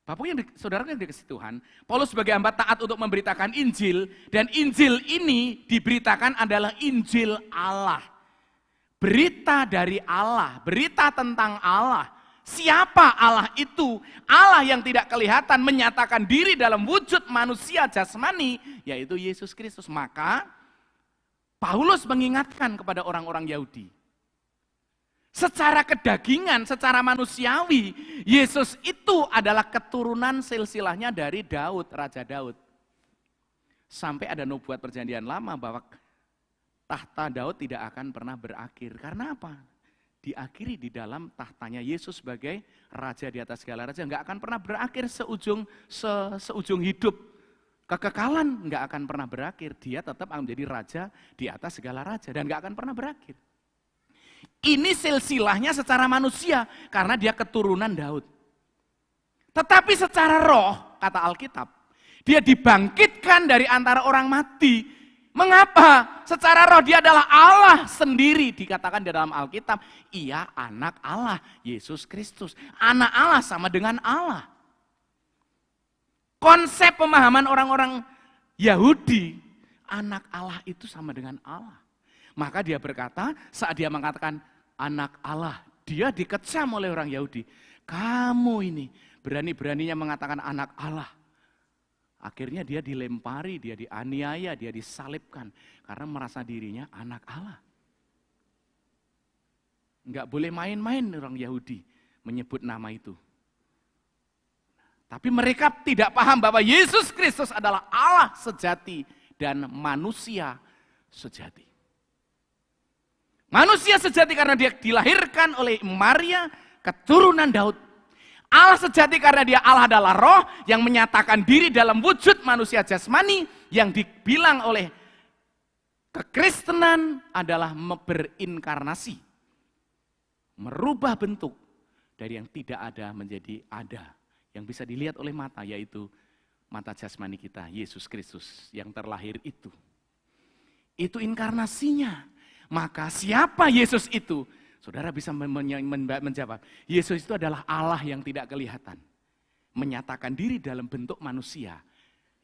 Bapak yang saudara yang dikasihi Tuhan, Paulus sebagai hamba taat untuk memberitakan Injil, dan Injil ini diberitakan adalah Injil Allah. Berita dari Allah, berita tentang Allah. Siapa Allah itu? Allah yang tidak kelihatan menyatakan diri dalam wujud manusia jasmani, yaitu Yesus Kristus. Maka Paulus mengingatkan kepada orang-orang Yahudi, secara kedagingan, secara manusiawi, Yesus itu adalah keturunan silsilahnya dari Daud, Raja Daud. Sampai ada nubuat perjanjian lama bahwa tahta Daud tidak akan pernah berakhir. Karena apa? Diakhiri di dalam tahtanya Yesus sebagai raja di atas segala raja. Enggak akan pernah berakhir seujung hidup. Kekekalan enggak akan pernah berakhir. Dia tetap akan menjadi raja di atas segala raja dan enggak akan pernah berakhir. Ini silsilahnya secara manusia karena dia keturunan Daud. Tetapi secara roh, kata Alkitab, dia dibangkitkan dari antara orang mati. Mengapa? Secara roh dia adalah Allah sendiri. Dikatakan di dalam Alkitab, ia anak Allah, Yesus Kristus. Anak Allah sama dengan Allah. Konsep pemahaman orang-orang Yahudi, anak Allah itu sama dengan Allah. Maka dia berkata, saat dia mengatakan anak Allah, dia dikecam oleh orang Yahudi. Kamu ini berani-beraninya mengatakan anak Allah. Akhirnya dia dilempari, dia dianiaya, dia disalibkan. Karena merasa dirinya anak Allah. Enggak boleh main-main orang Yahudi menyebut nama itu. Tapi mereka tidak paham bahwa Yesus Kristus adalah Allah sejati dan manusia sejati. Manusia sejati karena dia dilahirkan oleh Maria, keturunan Daud. Allah sejati karena dia Allah adalah roh yang menyatakan diri dalam wujud manusia jasmani yang dibilang oleh kekristenan adalah berinkarnasi. Merubah bentuk dari yang tidak ada menjadi ada. Yang bisa dilihat oleh mata, yaitu mata jasmani kita, Yesus Kristus yang terlahir itu. Itu inkarnasinya. Maka siapa Yesus itu? Saudara bisa menjawab, Yesus itu adalah Allah yang tidak kelihatan. Menyatakan diri dalam bentuk manusia.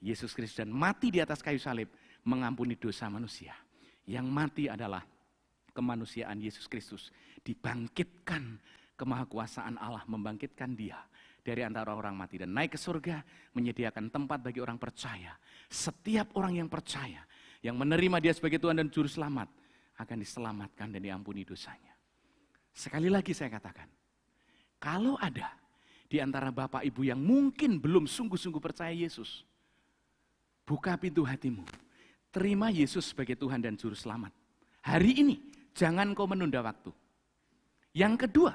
Yesus Kristus dan mati di atas kayu salib mengampuni dosa manusia. Yang mati adalah kemanusiaan Yesus Kristus. Dibangkitkan kemahakuasaan Allah, membangkitkan dia dari antara orang mati dan naik ke surga, menyediakan tempat bagi orang percaya. Setiap orang yang percaya, yang menerima dia sebagai Tuhan dan Juru Selamat, akan diselamatkan dan diampuni dosanya. Sekali lagi saya katakan, kalau ada di antara Bapak Ibu yang mungkin belum sungguh-sungguh percaya Yesus, buka pintu hatimu, terima Yesus sebagai Tuhan dan Juru Selamat. Hari ini, jangan kau menunda waktu. Yang kedua,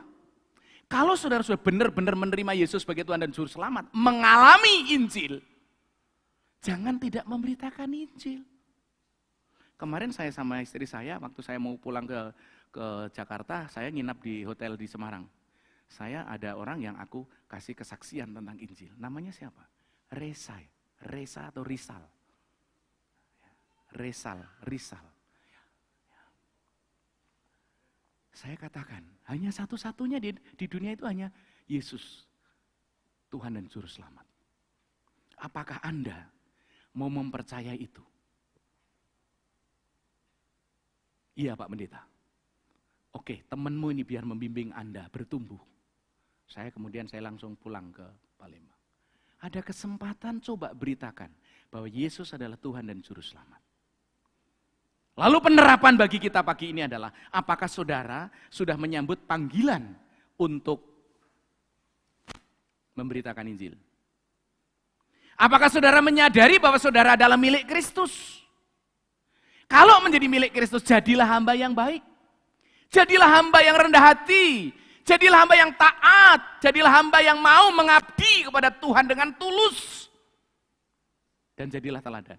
kalau saudara sudah benar-benar menerima Yesus sebagai Tuhan dan Juru Selamat, mengalami Injil, jangan tidak memberitakan Injil. Kemarin saya sama istri saya, waktu saya mau pulang ke Jakarta, saya nginap di hotel di Semarang. Saya ada orang yang aku kasih kesaksian tentang Injil. Namanya siapa? Resa atau Rizal. Rizal. Saya katakan, hanya satu-satunya di dunia itu hanya Yesus, Tuhan dan Juru Selamat. Apakah Anda mau mempercayai itu? Iya Pak Pendeta. Oke, temanmu ini biar membimbing Anda bertumbuh. Saya langsung pulang ke Palembang. Ada kesempatan coba beritakan bahwa Yesus adalah Tuhan dan Juru Selamat. Lalu penerapan bagi kita pagi ini adalah, apakah saudara sudah menyambut panggilan untuk memberitakan Injil? Apakah saudara menyadari bahwa saudara adalah milik Kristus? Kalau menjadi milik Kristus, jadilah hamba yang baik. Jadilah hamba yang rendah hati. Jadilah hamba yang taat. Jadilah hamba yang mau mengabdi kepada Tuhan dengan tulus. Dan jadilah teladan.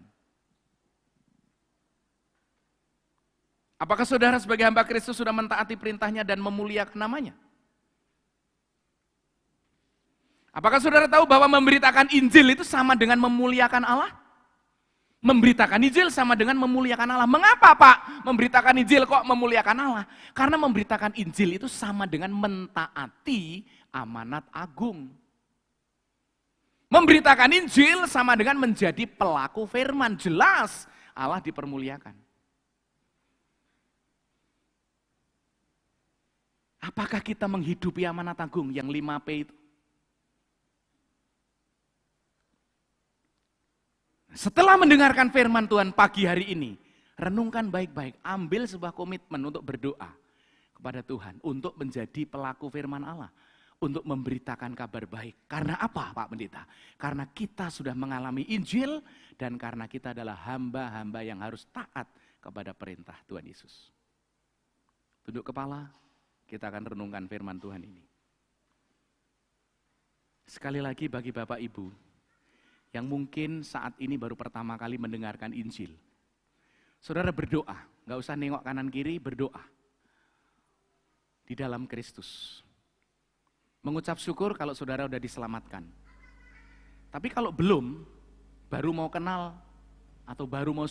Apakah saudara sebagai hamba Kristus sudah mentaati perintahnya dan memuliakan namanya? Apakah saudara tahu bahwa memberitakan Injil itu sama dengan memuliakan Allah? Memberitakan Injil sama dengan memuliakan Allah. Mengapa Pak memberitakan Injil kok memuliakan Allah? Karena memberitakan Injil itu sama dengan mentaati amanat agung. Memberitakan Injil sama dengan menjadi pelaku firman. Jelas Allah dipermuliakan. Apakah kita menghidupi amanat agung yang 5P itu? Setelah mendengarkan firman Tuhan pagi hari ini, renungkan baik-baik, ambil sebuah komitmen untuk berdoa kepada Tuhan, untuk menjadi pelaku firman Allah, untuk memberitakan kabar baik. Karena apa Pak Pendeta? Karena kita sudah mengalami Injil, dan karena kita adalah hamba-hamba yang harus taat kepada perintah Tuhan Yesus. Tunduk kepala, kita akan renungkan firman Tuhan ini. Sekali lagi bagi Bapak Ibu, yang mungkin saat ini baru pertama kali mendengarkan Injil. Saudara berdoa, gak usah nengok kanan kiri, berdoa. Di dalam Kristus. Mengucap syukur kalau saudara udah diselamatkan. Tapi kalau belum, baru mau kenal, atau baru mau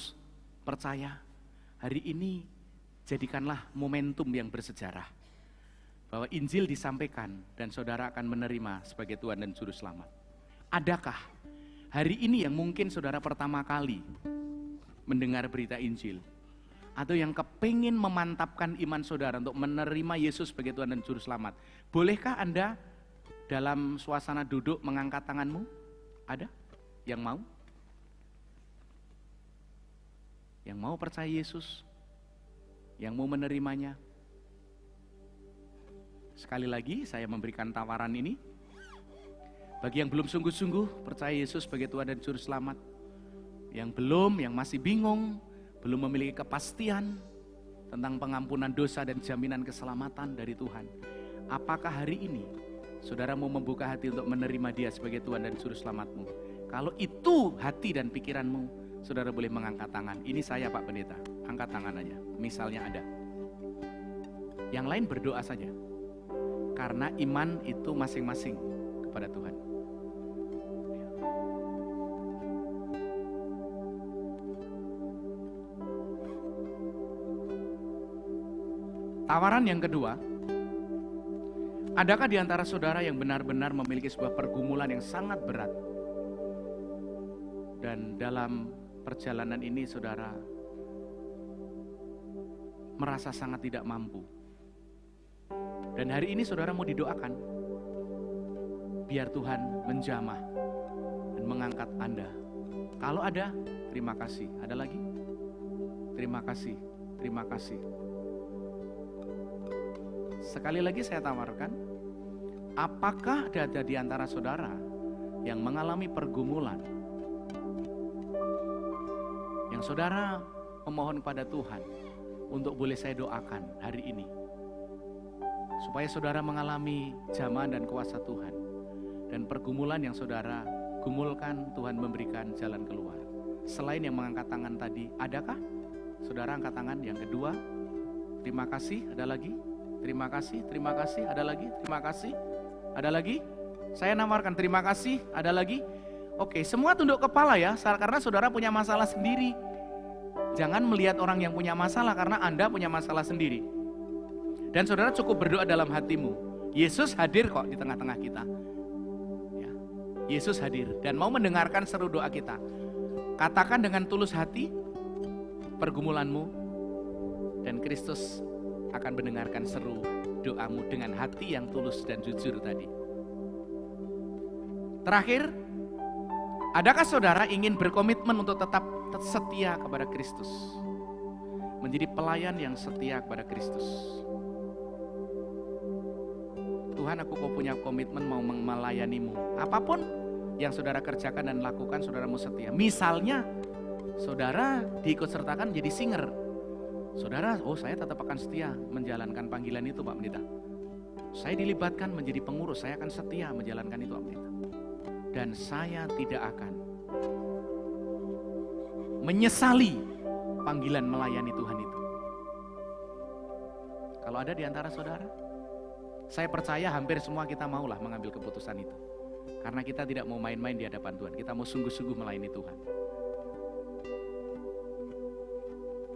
percaya, hari ini jadikanlah momentum yang bersejarah. Bahwa Injil disampaikan dan saudara akan menerima sebagai Tuhan dan Juru Selamat. Adakah hari ini yang mungkin saudara pertama kali mendengar berita Injil, atau yang kepingin memantapkan iman saudara untuk menerima Yesus sebagai Tuhan dan Juru Selamat, bolehkah Anda dalam suasana duduk mengangkat tanganmu? Ada yang mau? Yang mau percaya Yesus? Yang mau menerimanya? Sekali lagi saya memberikan tawaran ini. Bagi yang belum sungguh-sungguh percaya Yesus sebagai Tuhan dan Juru Selamat, yang belum, yang masih bingung, belum memiliki kepastian tentang pengampunan dosa dan jaminan keselamatan dari Tuhan, apakah hari ini saudara mau membuka hati untuk menerima Dia sebagai Tuhan dan Juru Selamatmu? Kalau itu hati dan pikiranmu, saudara boleh mengangkat tangan. Ini saya Pak Pendeta, angkat tangan aja, misalnya ada. Yang lain berdoa saja, karena iman itu masing-masing kepada Tuhan. Tawaran yang kedua, adakah di antara saudara yang benar-benar memiliki sebuah pergumulan yang sangat berat? Dan dalam perjalanan ini saudara merasa sangat tidak mampu. Dan hari ini saudara mau didoakan, biar Tuhan menjamah dan mengangkat Anda. Kalau ada, terima kasih. Ada lagi? Terima kasih, terima kasih. Sekali lagi saya tawarkan, apakah ada di antara saudara yang mengalami pergumulan, yang saudara memohon pada Tuhan untuk boleh saya doakan hari ini, supaya saudara mengalami jamahan dan kuasa Tuhan, dan pergumulan yang saudara gumulkan, Tuhan memberikan jalan keluar. Selain yang mengangkat tangan tadi, adakah saudara angkat tangan? Yang kedua, terima kasih. Ada lagi? Terima kasih, terima kasih. Ada lagi? Terima kasih. Ada lagi? Saya nawarkan terima kasih. Ada lagi? Oke, semua tunduk kepala ya, karena saudara punya masalah sendiri. Jangan melihat orang yang punya masalah, karena Anda punya masalah sendiri. Dan saudara cukup berdoa dalam hatimu. Yesus hadir kok di tengah-tengah kita. Ya, Yesus hadir dan mau mendengarkan seru doa kita. Katakan dengan tulus hati pergumulanmu, dan Kristus akan mendengarkan seru doamu dengan hati yang tulus dan jujur tadi. Terakhir, adakah saudara ingin berkomitmen untuk tetap setia kepada Kristus? Menjadi pelayan yang setia kepada Kristus. Tuhan, aku kok punya komitmen mau melayanimu. Apapun yang saudara kerjakan dan lakukan, saudara mau setia. Misalnya, saudara diikut sertakan jadi singer. Saudara, saya tetap akan setia menjalankan panggilan itu Pak Pendeta. Saya dilibatkan menjadi pengurus, saya akan setia menjalankan itu Pak Pendeta. Dan saya tidak akan menyesali panggilan melayani Tuhan itu. Kalau ada di antara saudara, saya percaya hampir semua kita maulah mengambil keputusan itu. Karena kita tidak mau main-main di hadapan Tuhan. Kita mau sungguh-sungguh melayani Tuhan.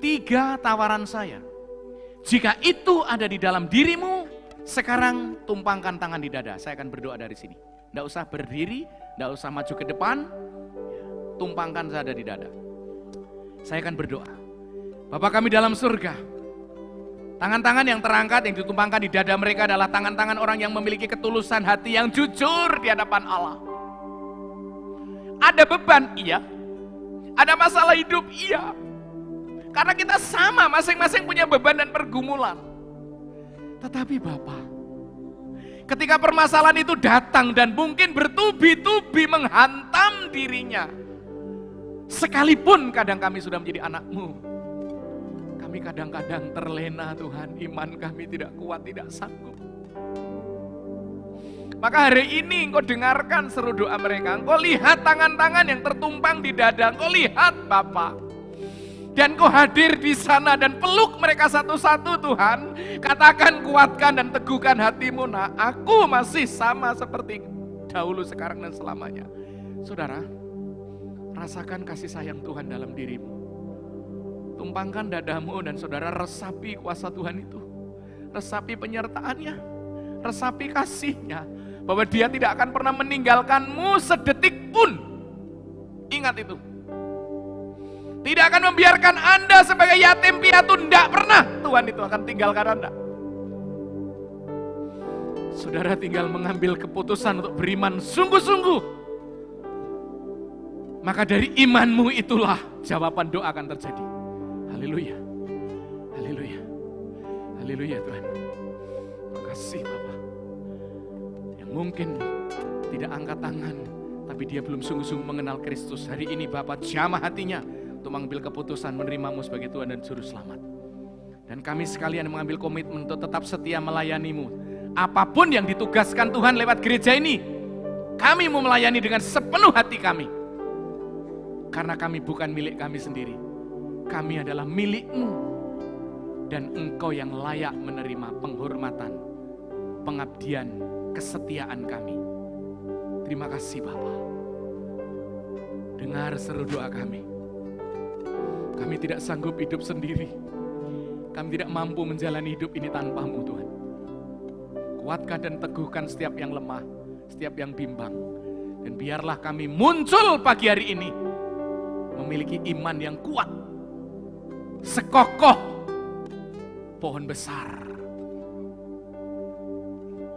3 tawaran saya. Jika itu ada di dalam dirimu, sekarang tumpangkan tangan di dada. Saya akan berdoa dari sini. Tidak usah berdiri, tidak usah maju ke depan. Tumpangkan saja di dada. Saya akan berdoa. Bapa kami dalam surga, tangan-tangan yang terangkat, yang ditumpangkan di dada mereka adalah tangan-tangan orang yang memiliki ketulusan hati yang jujur di hadapan Allah. Ada beban, iya. Ada masalah hidup, iya. Karena kita sama, masing-masing punya beban dan pergumulan. Tetapi Bapa, ketika permasalahan itu datang dan mungkin bertubi-tubi menghantam dirinya, sekalipun kadang kami sudah menjadi anak-Mu, kami kadang-kadang terlena Tuhan, iman kami tidak kuat, tidak sanggup. Maka hari ini Engkau dengarkan seru doa mereka, Engkau lihat tangan-tangan yang tertumpang di dada, Engkau lihat Bapa. Dan Engkau hadir di sana dan peluk mereka satu-satu Tuhan. Katakan, kuatkan dan teguhkan hatimu, nah aku masih sama seperti dahulu, sekarang dan selamanya. Saudara, rasakan kasih sayang Tuhan dalam dirimu. Tumpangkan dadamu dan saudara resapi kuasa Tuhan itu. Resapi penyertaannya, resapi kasihnya. Bahwa dia tidak akan pernah meninggalkanmu sedetik pun. Ingat itu. Tidak akan membiarkan Anda sebagai yatim piatu, tidak pernah Tuhan itu akan tinggalkan Anda. Saudara tinggal mengambil keputusan untuk beriman sungguh-sungguh. Maka dari imanmu itulah jawaban doa akan terjadi. Haleluya, haleluya, haleluya Tuhan. Terima kasih Bapak. Yang mungkin tidak angkat tangan, tapi dia belum sungguh-sungguh mengenal Kristus. Hari ini Bapak jamah hatinya untuk mengambil keputusan menerimamu sebagai Tuhan dan Juru Selamat. Dan kami sekalian mengambil komitmen untuk tetap setia melayanimu. Apapun yang ditugaskan Tuhan lewat gereja ini, kami mau melayani dengan sepenuh hati kami. Karena kami bukan milik kami sendiri. Kami adalah milik-Mu. Dan Engkau yang layak menerima penghormatan, pengabdian, kesetiaan kami. Terima kasih Bapa. Dengar seru doa kami. Kami tidak sanggup hidup sendiri. Kami tidak mampu menjalani hidup ini tanpa-Mu Tuhan. Kuatkan dan teguhkan setiap yang lemah, setiap yang bimbang. Dan biarlah kami muncul pagi hari ini memiliki iman yang kuat, sekokoh pohon besar.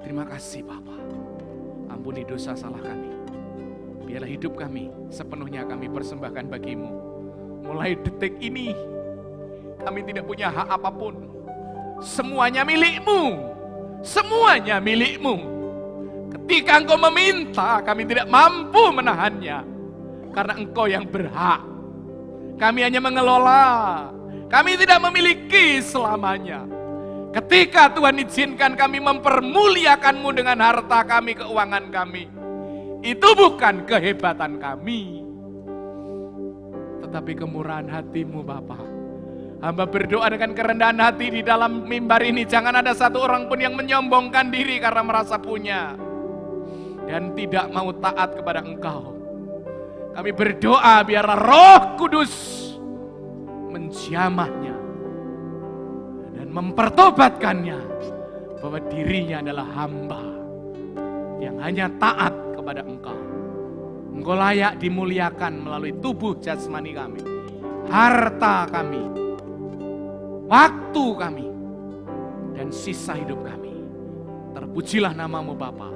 Terima kasih Bapa. Ampuni dosa salah kami. Biarlah hidup kami sepenuhnya kami persembahkan bagi-Mu. Mulai detik ini kami tidak punya hak apapun. Semuanya milik-Mu. Semuanya milik-Mu. Ketika Engkau meminta, kami tidak mampu menahannya. Karena Engkau yang berhak. Kami hanya mengelola. Kami tidak memiliki selamanya. Ketika Tuhan izinkan kami mempermuliakan-Mu dengan harta kami, keuangan kami, itu bukan kehebatan kami, tetapi kemurahan hati-Mu Bapa. Hamba berdoa dengan kerendahan hati di dalam mimbar ini. Jangan ada satu orang pun yang menyombongkan diri karena merasa punya dan tidak mau taat kepada Engkau. Kami berdoa biarlah Roh Kudus menjamahnya dan mempertobatkannya bahwa dirinya adalah hamba yang hanya taat kepada Engkau. Engkau layak dimuliakan melalui tubuh jasmani kami, harta kami, waktu kami, dan sisa hidup kami. Terpujilah nama-Mu Bapa.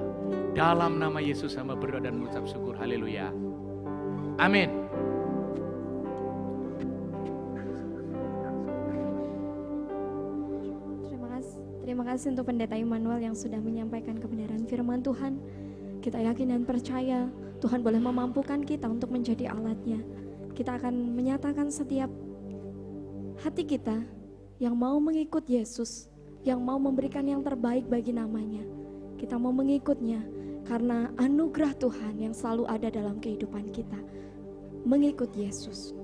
Dalam nama Yesus hamba berdoa dan mengucap syukur. Haleluya. Amin. Terima kasih untuk Pendeta Immanuel yang sudah menyampaikan kebenaran firman Tuhan. Kita yakin dan percaya Tuhan boleh memampukan kita untuk menjadi alatnya. Kita akan menyatakan setiap hati kita yang mau mengikut Yesus, yang mau memberikan yang terbaik bagi namanya. Kita mau mengikutnya karena anugerah Tuhan yang selalu ada dalam kehidupan kita. Mengikut Yesus.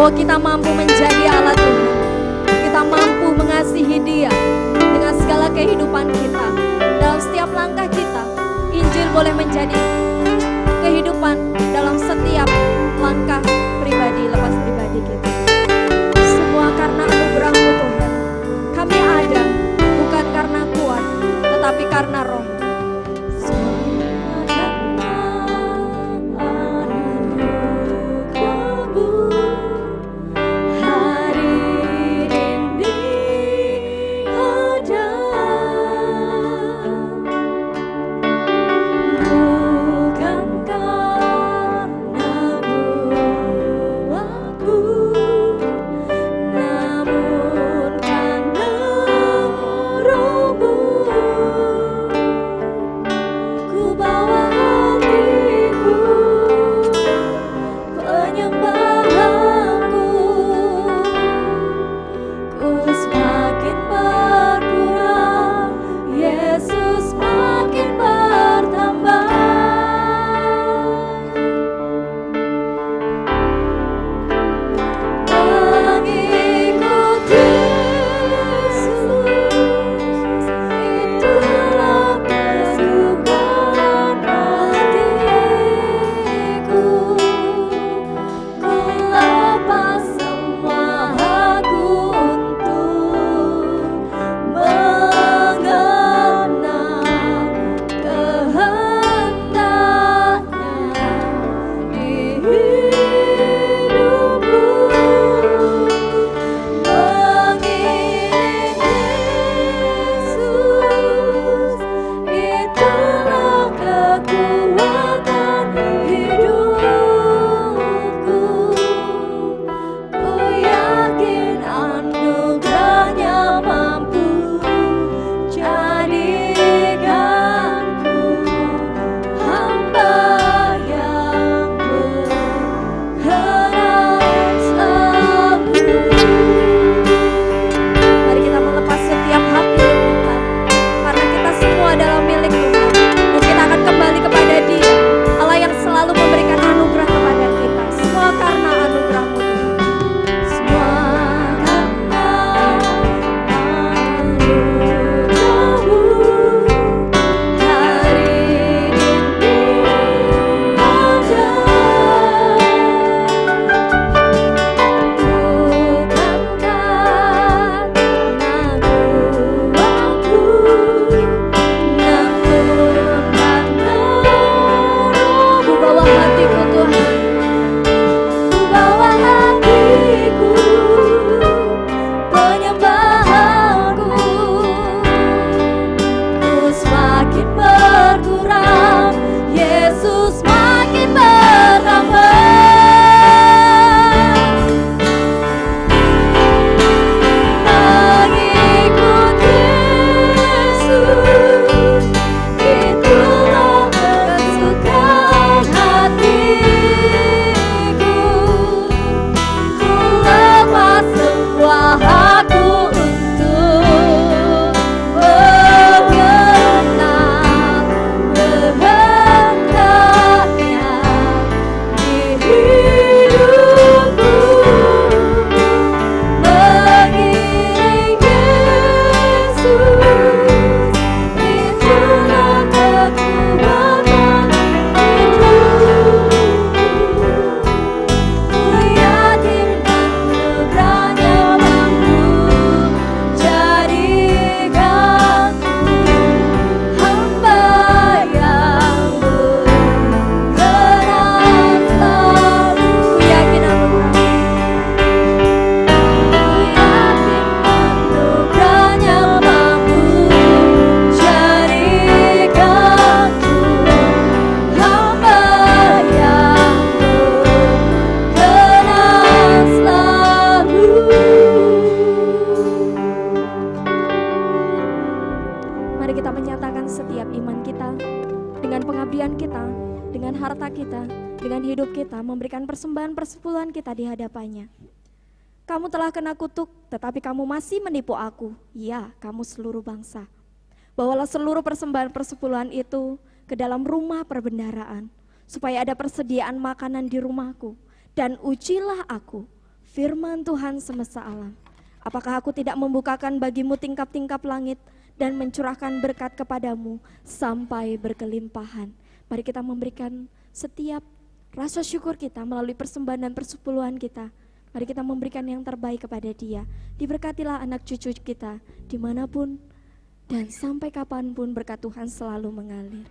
bahwa kita mampu menjadi alat Tuhan. Kita mampu mengasihi Dia dengan segala kehidupan kita. Dalam setiap langkah kita, Injil boleh menjadi kehidupan dalam setiap langkah pribadi lepas pribadi kita. Semua karena anugerah-Mu Tuhan. Kami ada bukan karena kuat, tetapi karena Roh. Memberikan persembahan persepuluhan kita di hadapannya. Kamu telah kena kutuk, tetapi kamu masih menipu aku. Ya, kamu seluruh bangsa. Bawalah seluruh persembahan persepuluhan itu ke dalam rumah perbendaharaan, supaya ada persediaan makanan di rumahku. Dan ujilah aku, Firman Tuhan semesta alam, apakah aku tidak membukakan bagimu tingkap-tingkap langit dan mencurahkan berkat kepadamu sampai berkelimpahan. Mari kita memberikan setiap rasa syukur kita melalui persembahan dan persepuluhan kita. Mari kita memberikan yang terbaik kepada Dia. Diberkatilah anak cucu kita dimanapun dan sampai kapanpun berkat Tuhan selalu mengalir.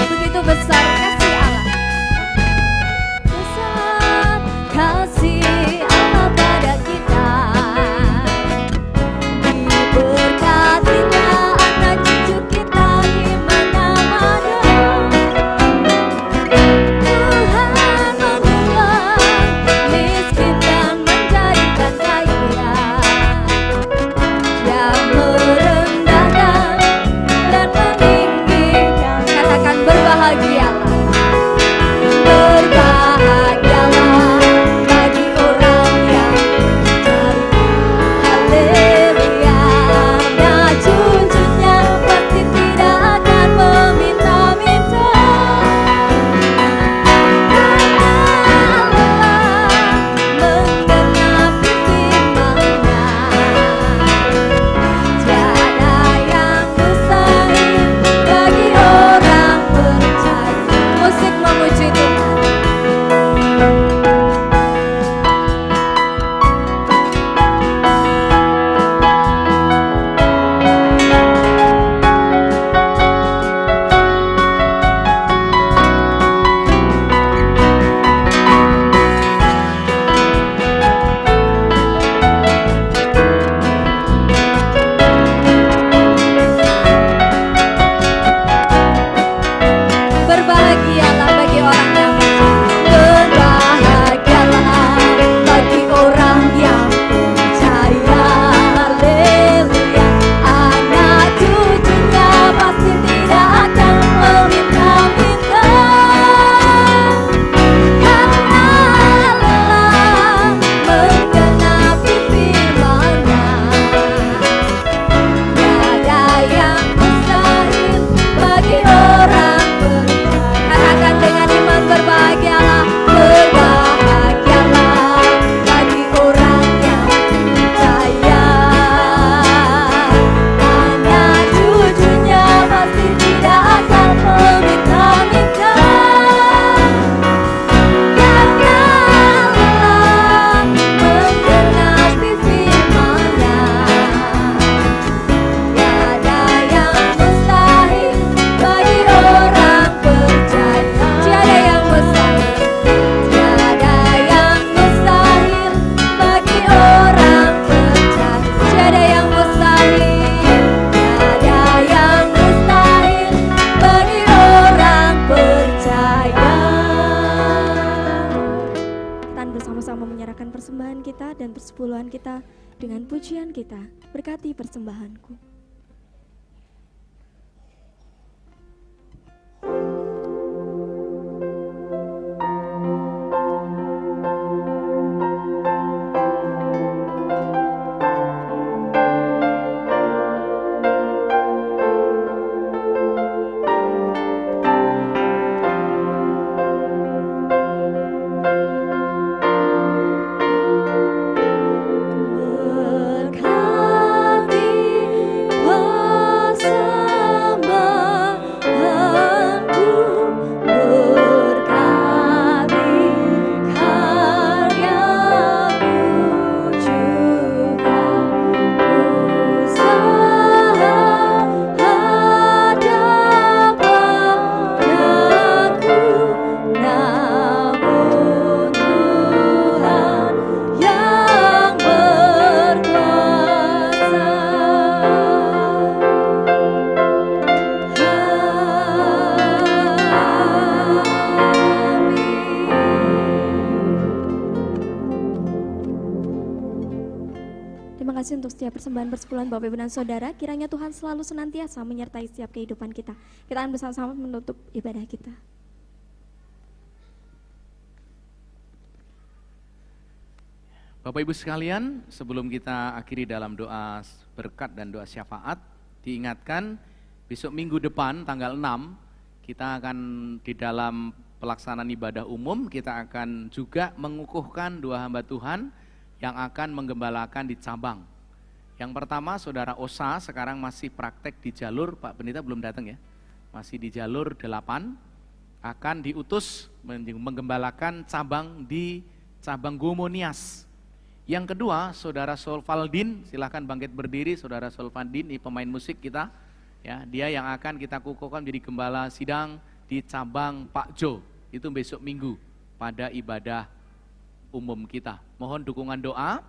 Begitu besar kasih Allah, besar kasih Allah pada kita. Diberkatilah anak cucu kita di mana-mana. Tuhan mengubah miskin dan menjadikan kaya, yang merendahkan dan meninggikan. Katakan berbahagialah, berbahagialah bagi orang yang haleluya. Nah cucunya pasti tidak akan meminta-minta, karena Allah menggenapi firman-Nya. Tiada yang mustahil bagi orang percaya. Musik memuji Tuhan. Berbahagialah bagi orang yang berbahagialah bagi orang yang percaya. Haleluya. Anak cucunya pasti tidak akan meminta-minta, karena Allah menggenapi firman-Nya. Tiada yang mustahil bagi orang percaya. Katakan dengan iman, berbahagialah, berbahagialah bagi orang yang percaya. Anak cucunya pasti tidak akan meminta-minta, karena Allah menggenapi firman-Nya. Tiada yang mustahil bagi orang percaya. Tiada yang mustahil, tiada yang mustahil bagi orang percaya. Tiada yang mustahil, tiada yang mustahil bagi orang percaya. Kita bersama-sama menyerahkan persembahan kita dan persepuluhan kita dengan pujian kita. Berkati persembahanku. Terima kasih untuk setiap persembahan persepuluhan Bapak Ibu dan Saudara. Kiranya Tuhan selalu senantiasa menyertai setiap kehidupan kita. Kita akan bersama-sama menutup ibadah kita. Bapak Ibu sekalian, sebelum kita akhiri dalam doa berkat dan doa syafaat, diingatkan besok minggu depan tanggal 6 kita akan di dalam pelaksanaan ibadah umum, kita akan juga mengukuhkan 2 hamba Tuhan yang akan menggembalakan di cabang. Yang pertama Saudara Osa sekarang masih praktek di jalur, Pak Pendeta belum datang ya, masih di jalur 8, akan diutus menggembalakan cabang di cabang Gomonias. Yang kedua, Saudara Solvaldin, silahkan bangkit berdiri, Saudara Solvaldin, ini pemain musik kita, ya, dia yang akan kita kukuhkan menjadi gembala sidang di cabang Pak Jo, itu besok minggu pada ibadah umum kita. Mohon dukungan doa,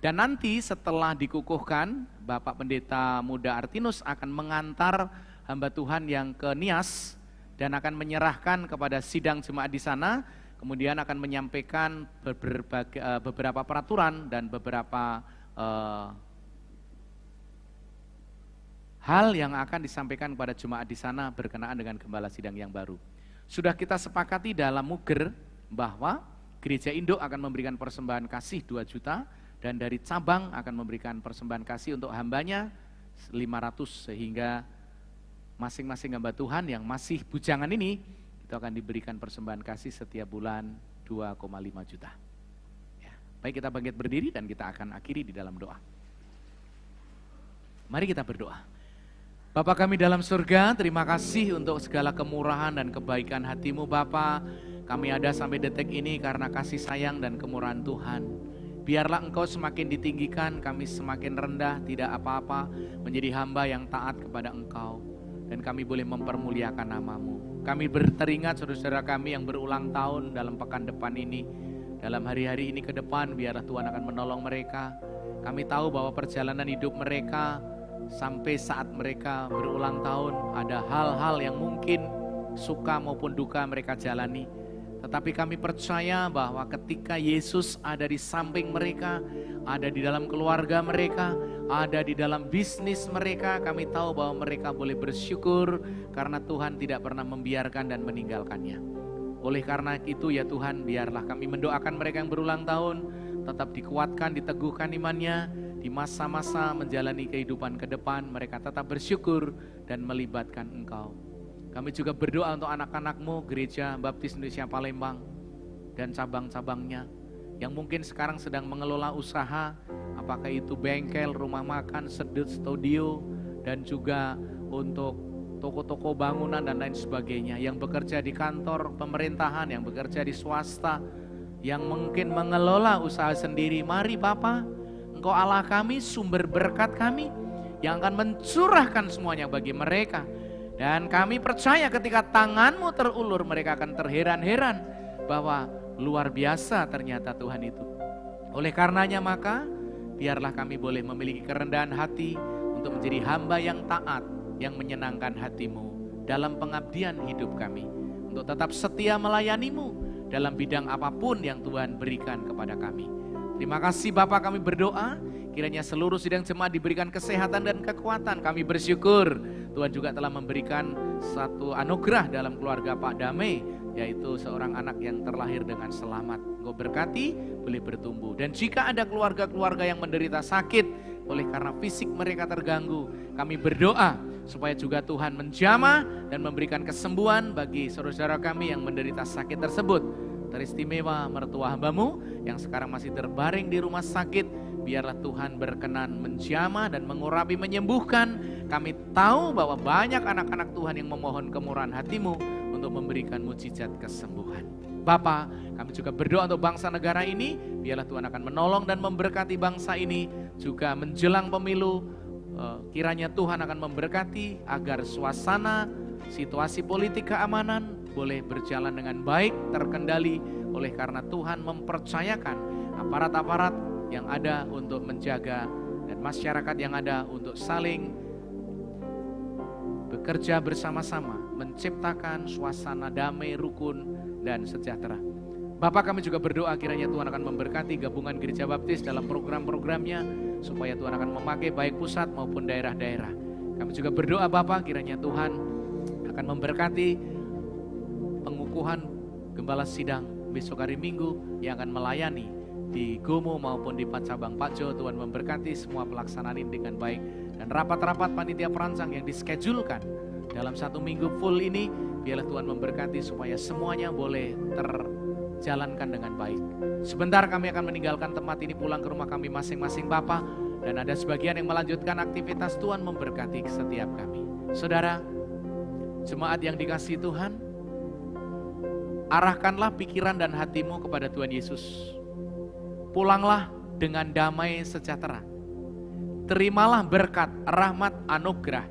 dan nanti setelah dikukuhkan, Bapak Pendeta Muda Artinus akan mengantar hamba Tuhan yang ke Nias, dan akan menyerahkan kepada sidang jemaat di sana, kemudian akan menyampaikan beberapa peraturan dan beberapa hal yang akan disampaikan kepada jemaat di sana berkenaan dengan gembala sidang yang baru. Sudah kita sepakati dalam muger bahwa Gereja Induk akan memberikan persembahan kasih 2 juta, dan dari cabang akan memberikan persembahan kasih untuk hambanya 500, sehingga masing-masing hamba Tuhan yang masih bujangan ini itu akan diberikan persembahan kasih setiap bulan 2,5 juta. Ya, baik, kita bangkit berdiri dan kita akan akhiri di dalam doa. Mari kita berdoa. Bapa kami dalam surga, terima kasih untuk segala kemurahan dan kebaikan hati-Mu Bapa. Kami ada sampai detik ini karena kasih sayang dan kemurahan Tuhan. Biarlah Engkau semakin ditinggikan, kami semakin rendah, tidak apa-apa, menjadi hamba yang taat kepada Engkau. Dan kami boleh mempermuliakan nama-Mu. Kami teringat saudara-saudara kami yang berulang tahun dalam pekan depan ini. Dalam hari-hari ini ke depan, biarlah Tuhan akan menolong mereka. Kami tahu bahwa perjalanan hidup mereka sampai saat mereka berulang tahun, ada hal-hal yang mungkin suka maupun duka mereka jalani. Tetapi kami percaya bahwa ketika Yesus ada di samping mereka, ada di dalam keluarga mereka, ada di dalam bisnis mereka, kami tahu bahwa mereka boleh bersyukur karena Tuhan tidak pernah membiarkan dan meninggalkannya. Oleh karena itu ya Tuhan, biarlah kami mendoakan mereka yang berulang tahun, tetap dikuatkan, diteguhkan imannya, di masa-masa menjalani kehidupan ke depan, mereka tetap bersyukur dan melibatkan Engkau. Kami juga berdoa untuk anak-anak-Mu, Gereja Baptis Indonesia Palembang, dan cabang-cabangnya, yang mungkin sekarang sedang mengelola usaha, apakah itu bengkel, rumah makan, studio, dan juga untuk toko-toko bangunan dan lain sebagainya, yang bekerja di kantor pemerintahan, yang bekerja di swasta, yang mungkin mengelola usaha sendiri. Mari Bapa, Engkau Allah kami, sumber berkat kami, yang akan mencurahkan semuanya bagi mereka. Dan kami percaya ketika tangan-Mu terulur, mereka akan terheran-heran bahwa luar biasa ternyata Tuhan itu. Oleh karenanya maka, biarlah kami boleh memiliki kerendahan hati untuk menjadi hamba yang taat, yang menyenangkan hati-Mu dalam pengabdian hidup kami, untuk tetap setia melayani-Mu dalam bidang apapun yang Tuhan berikan kepada kami. Terima kasih Bapa, kami berdoa, kiranya seluruh sidang jemaat diberikan kesehatan dan kekuatan. Kami bersyukur Tuhan juga telah memberikan satu anugerah dalam keluarga Pak Damai, yaitu seorang anak yang terlahir dengan selamat. Engkau berkati, boleh bertumbuh. Dan jika ada keluarga-keluarga yang menderita sakit oleh karena fisik mereka terganggu, kami berdoa supaya juga Tuhan menjamah dan memberikan kesembuhan bagi saudara-saudara kami yang menderita sakit tersebut. Teristimewa mertua hamba-Mu yang sekarang masih terbaring di rumah sakit, biarlah Tuhan berkenan menjamah dan mengurapi, menyembuhkan. Kami tahu bahwa banyak anak-anak Tuhan yang memohon kemurahan hati-Mu untuk memberikan mukjizat kesembuhan. Bapa, kami juga berdoa untuk bangsa negara ini, biarlah Tuhan akan menolong dan memberkati bangsa ini. Juga menjelang pemilu, kiranya Tuhan akan memberkati agar suasana, situasi politik keamanan boleh berjalan dengan baik, terkendali, oleh karena Tuhan mempercayakan aparat-aparat yang ada untuk menjaga dan masyarakat yang ada untuk saling bekerja bersama-sama, menciptakan suasana damai, rukun, dan sejahtera. Bapak, kami juga berdoa kiranya Tuhan akan memberkati gabungan Gereja Baptis dalam program-programnya, supaya Tuhan akan memakai baik pusat maupun daerah-daerah. Kami juga berdoa Bapak, kiranya Tuhan akan memberkati pengukuhan gembala sidang besok hari Minggu yang akan melayani di Gomo maupun di cabang Pajo. Tuhan memberkati semua pelaksanaan ini dengan baik. Dan rapat-rapat panitia perancang yang diskedulkan dalam 1 minggu full ini, biarlah Tuhan memberkati supaya semuanya boleh terjalankan dengan baik. Sebentar kami akan meninggalkan tempat ini, pulang ke rumah kami masing-masing Bapa. Dan ada sebagian yang melanjutkan aktivitas. Tuhan memberkati setiap kami. Saudara, jemaat yang dikasihi Tuhan, arahkanlah pikiran dan hatimu kepada Tuhan Yesus. Pulanglah dengan damai sejahtera. Terimalah berkat, rahmat, anugerah,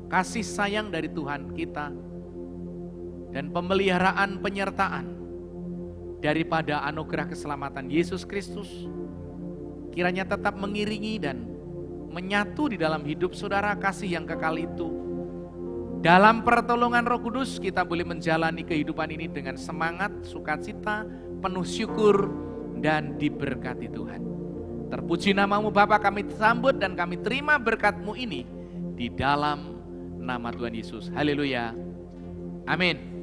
kasih sayang dari Tuhan kita, dan pemeliharaan penyertaan daripada anugerah keselamatan Yesus Kristus. Kiranya tetap mengiringi dan menyatu di dalam hidup saudara, kasih yang kekal itu. Dalam pertolongan Roh Kudus kita boleh menjalani kehidupan ini dengan semangat, sukacita, penuh syukur, dan diberkati Tuhan. Terpuji namamu Bapa, kami sambut dan kami terima berkat-Mu ini di dalam nama Tuhan Yesus. Haleluya. Amin.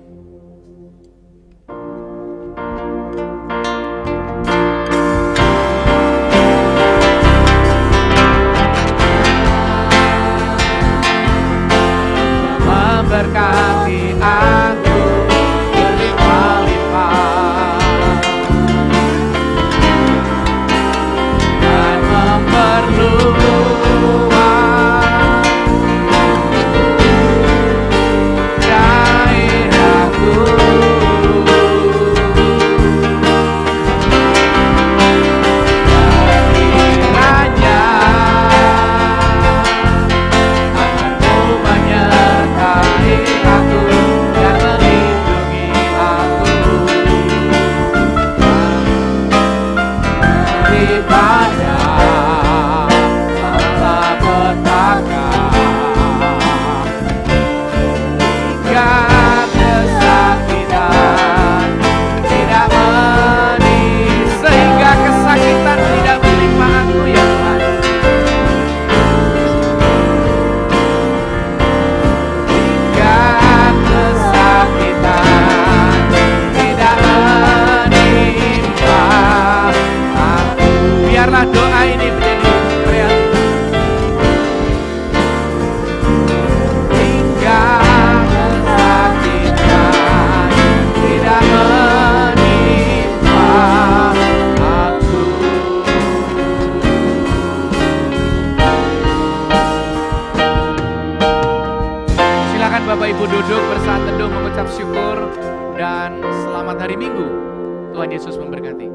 Memberkati aku berlimpah-limpah dan memperluas daerahku. Kiranya tanganmu menyertai aku dan melindungi aku daripada malapetaka hingga kesakitan tidak sehingga kesakitan tidak menimpa aku ya Tuhan. Kesakitan tidak menimpa aku. Biarlah doa ini menjadi realitas. Hingga kesakitan tidak menimpa aku. Silakan Bapak Ibu duduk bersaat teduh mengucap syukur dan selamat hari Minggu. Tuhan Yesus memberkati.